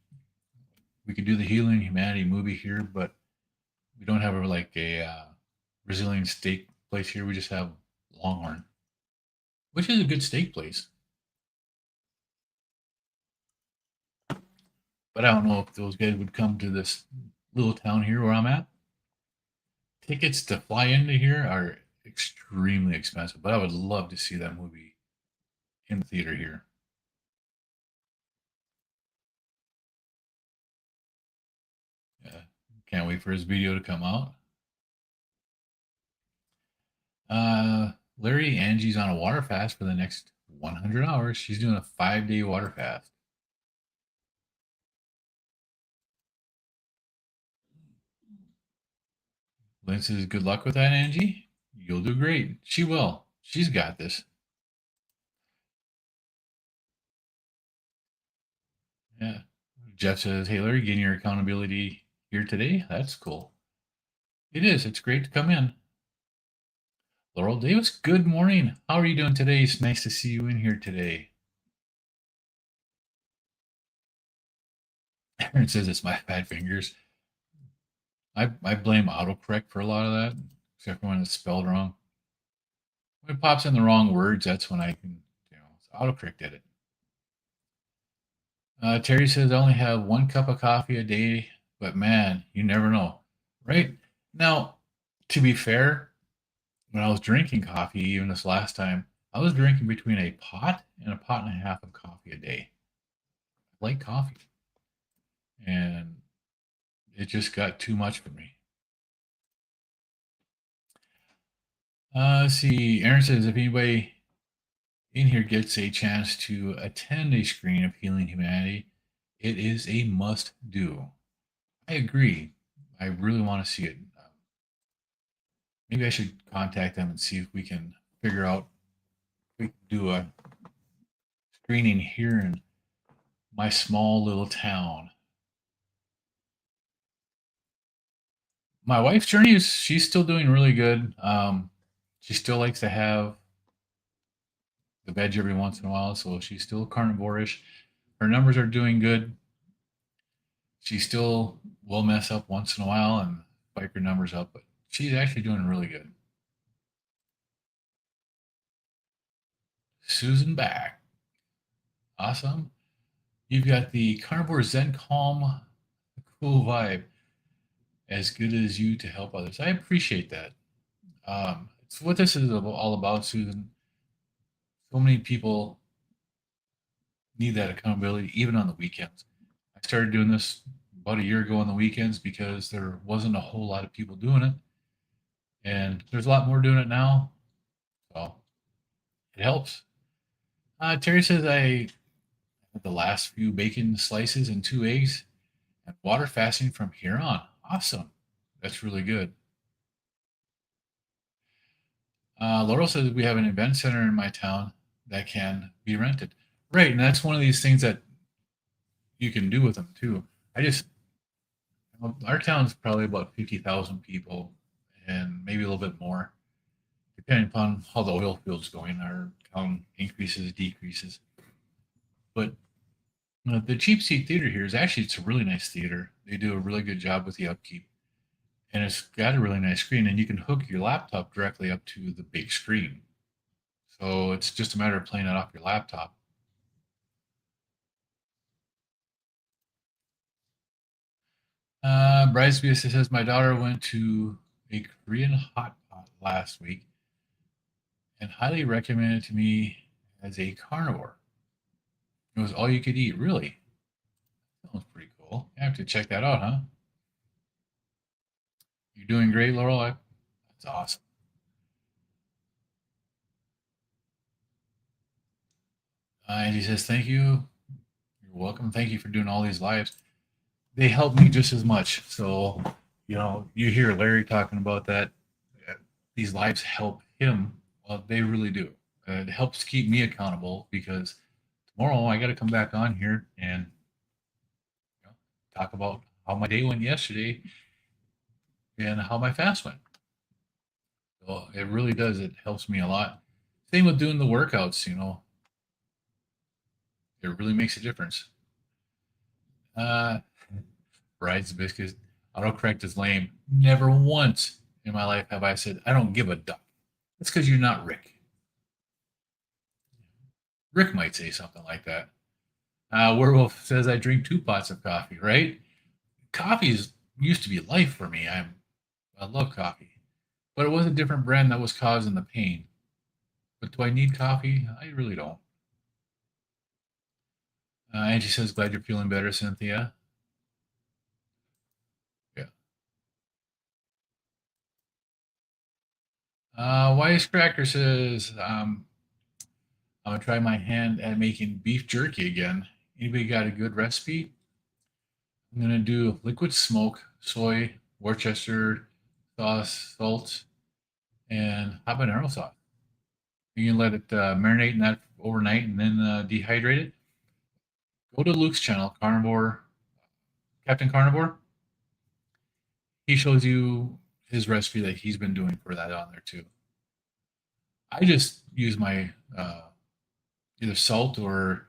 We could do the Healing Humanity movie here, but we don't have a Brazilian steak place here. We just have Longhorn, which is a good steak place. But I don't know if those guys would come to this little town here where I'm at. Tickets to fly into here are extremely expensive, but I would love to see that movie in the theater here. Yeah, can't wait for his video to come out. Larry, Angie's on a water fast for the next 100 hours. She's doing a 5-day water fast. Lynn says, good luck with that, Angie. You'll do great. She will. She's got this. Yeah. Jeff says, hey, Larry, getting your accountability here today? That's cool. It is. It's great to come in. Laurel Davis, good morning. How are you doing today? It's nice to see you in here today. Aaron says it's my fat fingers. I blame autocorrect for a lot of that, except for when it's spelled wrong. When it pops in the wrong words, that's when I can, autocorrect did it. Terry says, I only have 1 cup of coffee a day, but man, you never know. Right? Now, to be fair, when I was drinking coffee, even this last time, I was drinking between a pot and a pot and a half of coffee a day. I like coffee. And it just got too much for me. Let's see. Aaron says if anybody in here gets a chance to attend a screening of Healing Humanity, it is a must do. I agree. I really want to see it. Maybe I should contact them and see if we can figure out if we can do a screening here in my small little town. My wife's journey is she's still doing really good. She still likes to have the veg every once in a while, so she's still carnivore-ish. Her numbers are doing good. She still will mess up once in a while and spike her numbers up, but she's actually doing really good. Susan back. Awesome. You've got the Carnivore Zen Calm, cool vibe. As good as you to help others. I appreciate that. It's what this is all about, Susan. So many people need that accountability, even on the weekends. I started doing this about a year ago on the weekends because there wasn't a whole lot of people doing it. And there's a lot more doing it now. So it helps. Terry says I had the last few bacon slices and 2 eggs and water fasting from here on. Awesome. That's really good. Laurel says we have an event center in my town that can be rented. Right, and that's one of these things that you can do with them too. Our town's probably about 50,000 people and maybe a little bit more, depending upon how the oil field's going. Our town increases, decreases. But the Cheap Seat Theater here it's a really nice theater. They do a really good job with the upkeep. And it's got a really nice screen, and you can hook your laptop directly up to the big screen. So it's just a matter of playing it off your laptop. Bryce says my daughter went to a Korean hot pot last week and highly recommended to me as a carnivore. It was all you could eat, really. Sounds pretty cool. I have to check that out, huh? You're doing great, Laurel. That's awesome. And he says, thank you. You're welcome. Thank you for doing all these lives. They help me just as much. So, you hear Larry talking about that. These lives help him. Well, they really do. It helps keep me accountable because tomorrow I got to come back on here and talk about how my day went yesterday and how my fast went. So it really does. It helps me a lot. Same with doing the workouts, it really makes a difference. Bride's biscuits. Autocorrect is lame. Never once in my life have I said, I don't give a duck. That's because you're not Rick. Rick might say something like that. Werewolf says I drink 2 pots of coffee, right? Coffee used to be life for me. I love coffee. But it was a different brand that was causing the pain. But do I need coffee? I really don't. Angie says, glad you're feeling better, Cynthia. Yeah. Wisecracker says, I'm going to try my hand at making beef jerky again. Anybody got a good recipe? I'm going to do liquid smoke, soy, Worcester sauce, salt, and habanero sauce. You can let it marinate in that overnight and then dehydrate it. Go to Luke's channel, Captain Carnivore. He shows you his recipe that he's been doing for that on there too. I just use my either salt or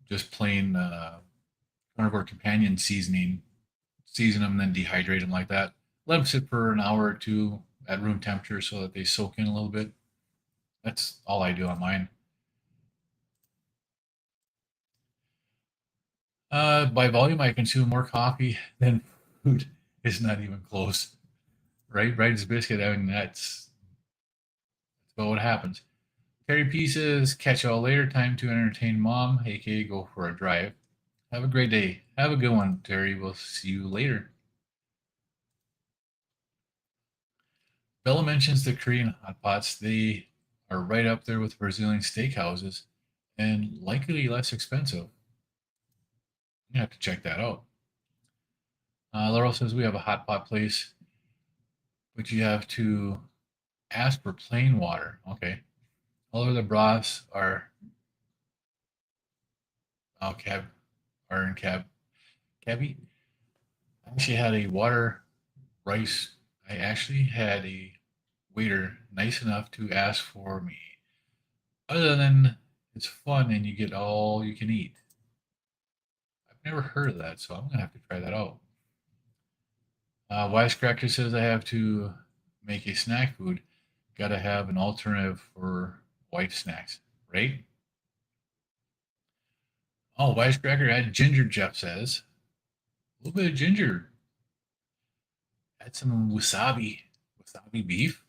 just plain Carnivore Companion seasoning. Season them, then dehydrate them like that. Let them sit for an hour or 2 at room temperature so that they soak in a little bit. That's all I do on mine. By volume, I consume more coffee than food. It's not even close. Right? Right as biscuit. I mean, that's about what happens. Terry P says, catch y'all later. Time to entertain mom, aka go for a drive. Have a great day. Have a good one, Terry. We'll see you later. Bella mentions the Korean hot pots. They are right up there with Brazilian steakhouses and likely less expensive. You have to check that out. Laurel says we have a hot pot place, but you have to ask for plain water. Okay. All of the broths are in cabby. I actually had a water rice. I actually had a waiter nice enough to ask for me. Other than it's fun and you get all you can eat. I've never heard of that, so I'm gonna have to try that out. Wisecracker says I have to make a snack food. Got to have an alternative for white snacks, right? Oh, Wisecracker add ginger, Jeff says. A little bit of ginger. Add some wasabi. Wasabi beef.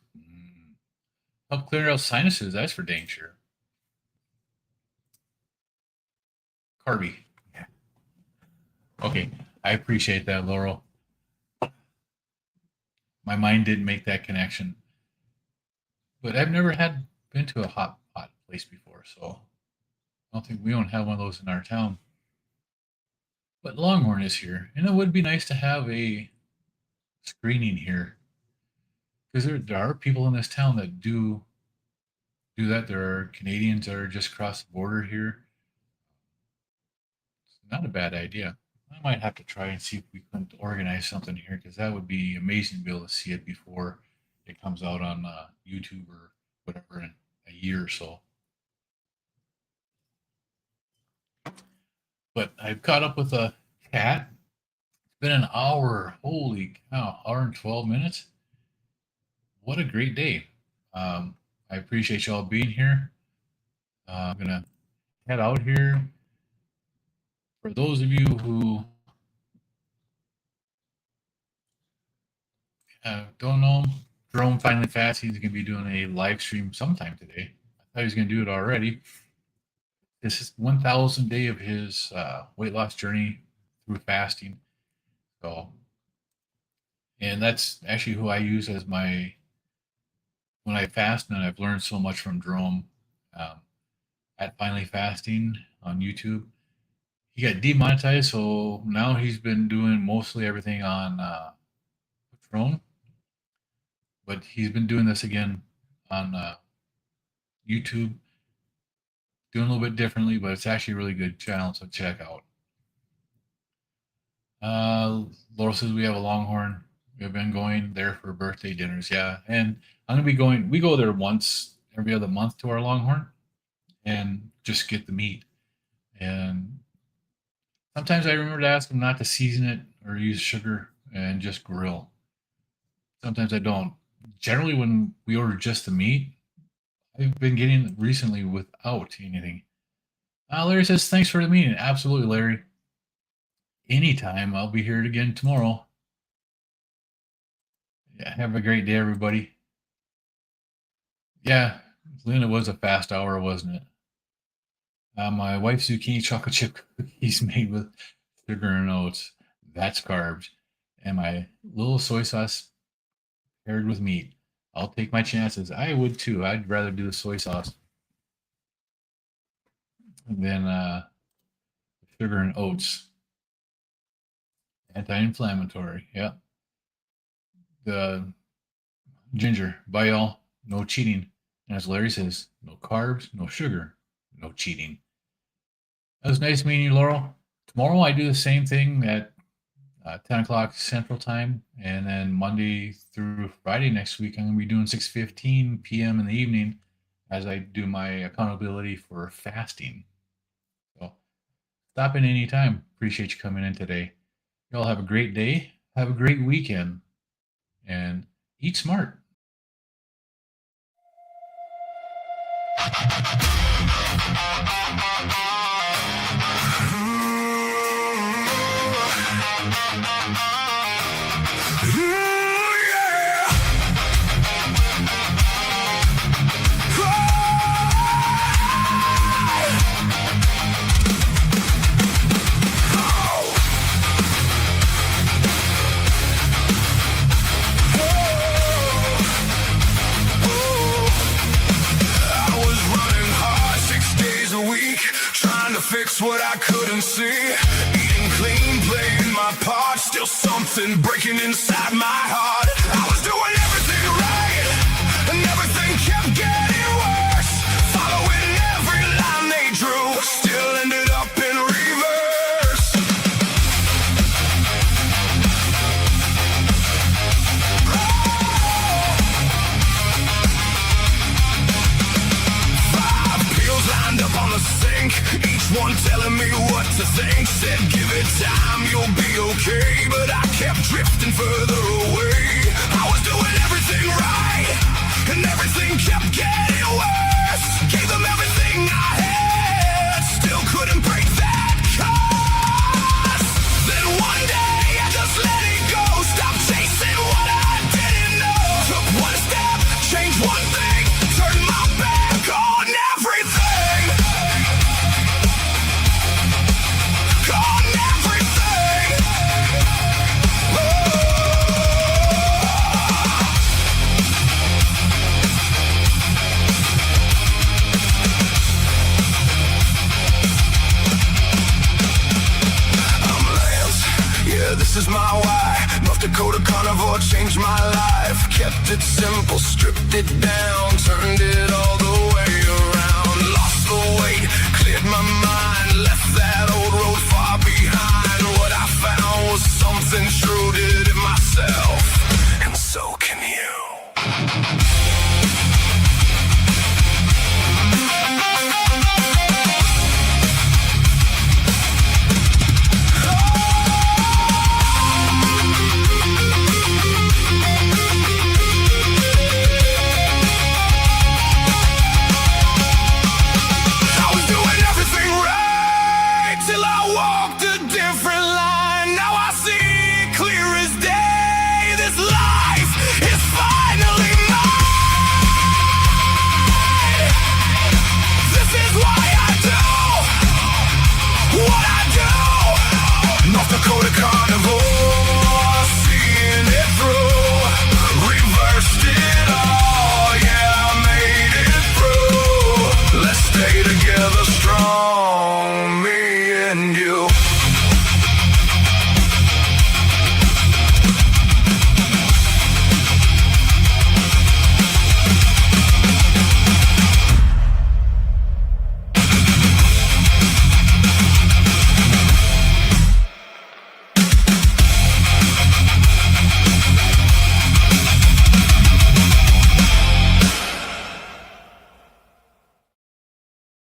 Help clear out sinuses, that's for dang sure. Carby. Yeah. Okay, I appreciate that, Laurel. My mind didn't make that connection. But I've never been to a hot pot place before, so I don't think we don't have one of those in our town. But Longhorn is here, and it would be nice to have a screening here, because there are people in this town that do that. There are Canadians that are just across the border here. It's not a bad idea. I might have to try and see if we couldn't organize something here, because that would be amazing to be able to see it before it comes out on YouTube or whatever in a year or so. But I've caught up with a cat. It's been an hour. Holy cow, hour and 12 minutes. What a great day. I appreciate y'all being here. I'm going to head out here. For those of you who don't know him, Jerome finally fast. He's going to be doing a live stream sometime today. I thought he was going to do it already. This is 1,000th day of his weight loss journey through fasting. So, and that's actually who I use as my, when I fast, and I've learned so much from Jerome at Finally Fasting on YouTube. He got demonetized, so now he's been doing mostly everything on Patreon. But he's been doing this again on YouTube, doing a little bit differently, but it's actually a really good channel, so check out. Laura says we have a Longhorn. We've been going there for birthday dinners, yeah. And I'm gonna be going. We go there once every other month to our Longhorn, and just get the meat. And sometimes I remember to ask them not to season it or use sugar and just grill. Sometimes I don't. Generally, when we order just the meat, I've been getting recently without anything. Larry says, thanks for the meeting. Absolutely, Larry. Anytime. I'll be here again tomorrow. Yeah, have a great day, everybody. Yeah, Lynn, was a fast hour, wasn't it? My wife's zucchini chocolate chip cookies made with sugar and oats. That's carbs. And my little soy sauce paired with meat. I'll take my chances. I would too. I'd rather do the soy sauce than sugar and oats. Anti-inflammatory. Yeah. The ginger. Bye, y'all. No cheating. And as Larry says, no carbs, no sugar, no cheating. It was nice meeting you, Laurel. Tomorrow I do the same thing at 10 o'clock Central Time. And then Monday through Friday next week, I'm going to be doing 6:15 p.m. in the evening as I do my accountability for fasting. So stop in anytime. Appreciate you coming in today. Y'all have a great day. Have a great weekend. And eat smart. Yeah. what I couldn't see. Eating clean, playing my part. Still something breaking inside my heart. I was doing everything right, and everything kept getting worse. Following every line they drew, still ended up in reverse. Five pills lined up on the sink, each one telling me what to think. Said give it time, you'll be okay, but I kept drifting further away. I was doing everything right, and everything kept getting worse. Gave them everything I had, still couldn't break that curse. Then one day I just let it go, stopped chasing what I didn't know. Took one step, changed one thing, turned my back on everything. On everything. I'm Lance, yeah, this is my why. North Dakota carnivore changed my life. Kept it simple, stripped it down, turned it all the way around. Lost the weight, cleared my mind, left that old road far behind. What I found was something true, did it myself, and so can you. I was doing everything right till I walked a different line. Now I see clear as day. This life is finally mine. This is why I do what I do. North Dakota Carnivore.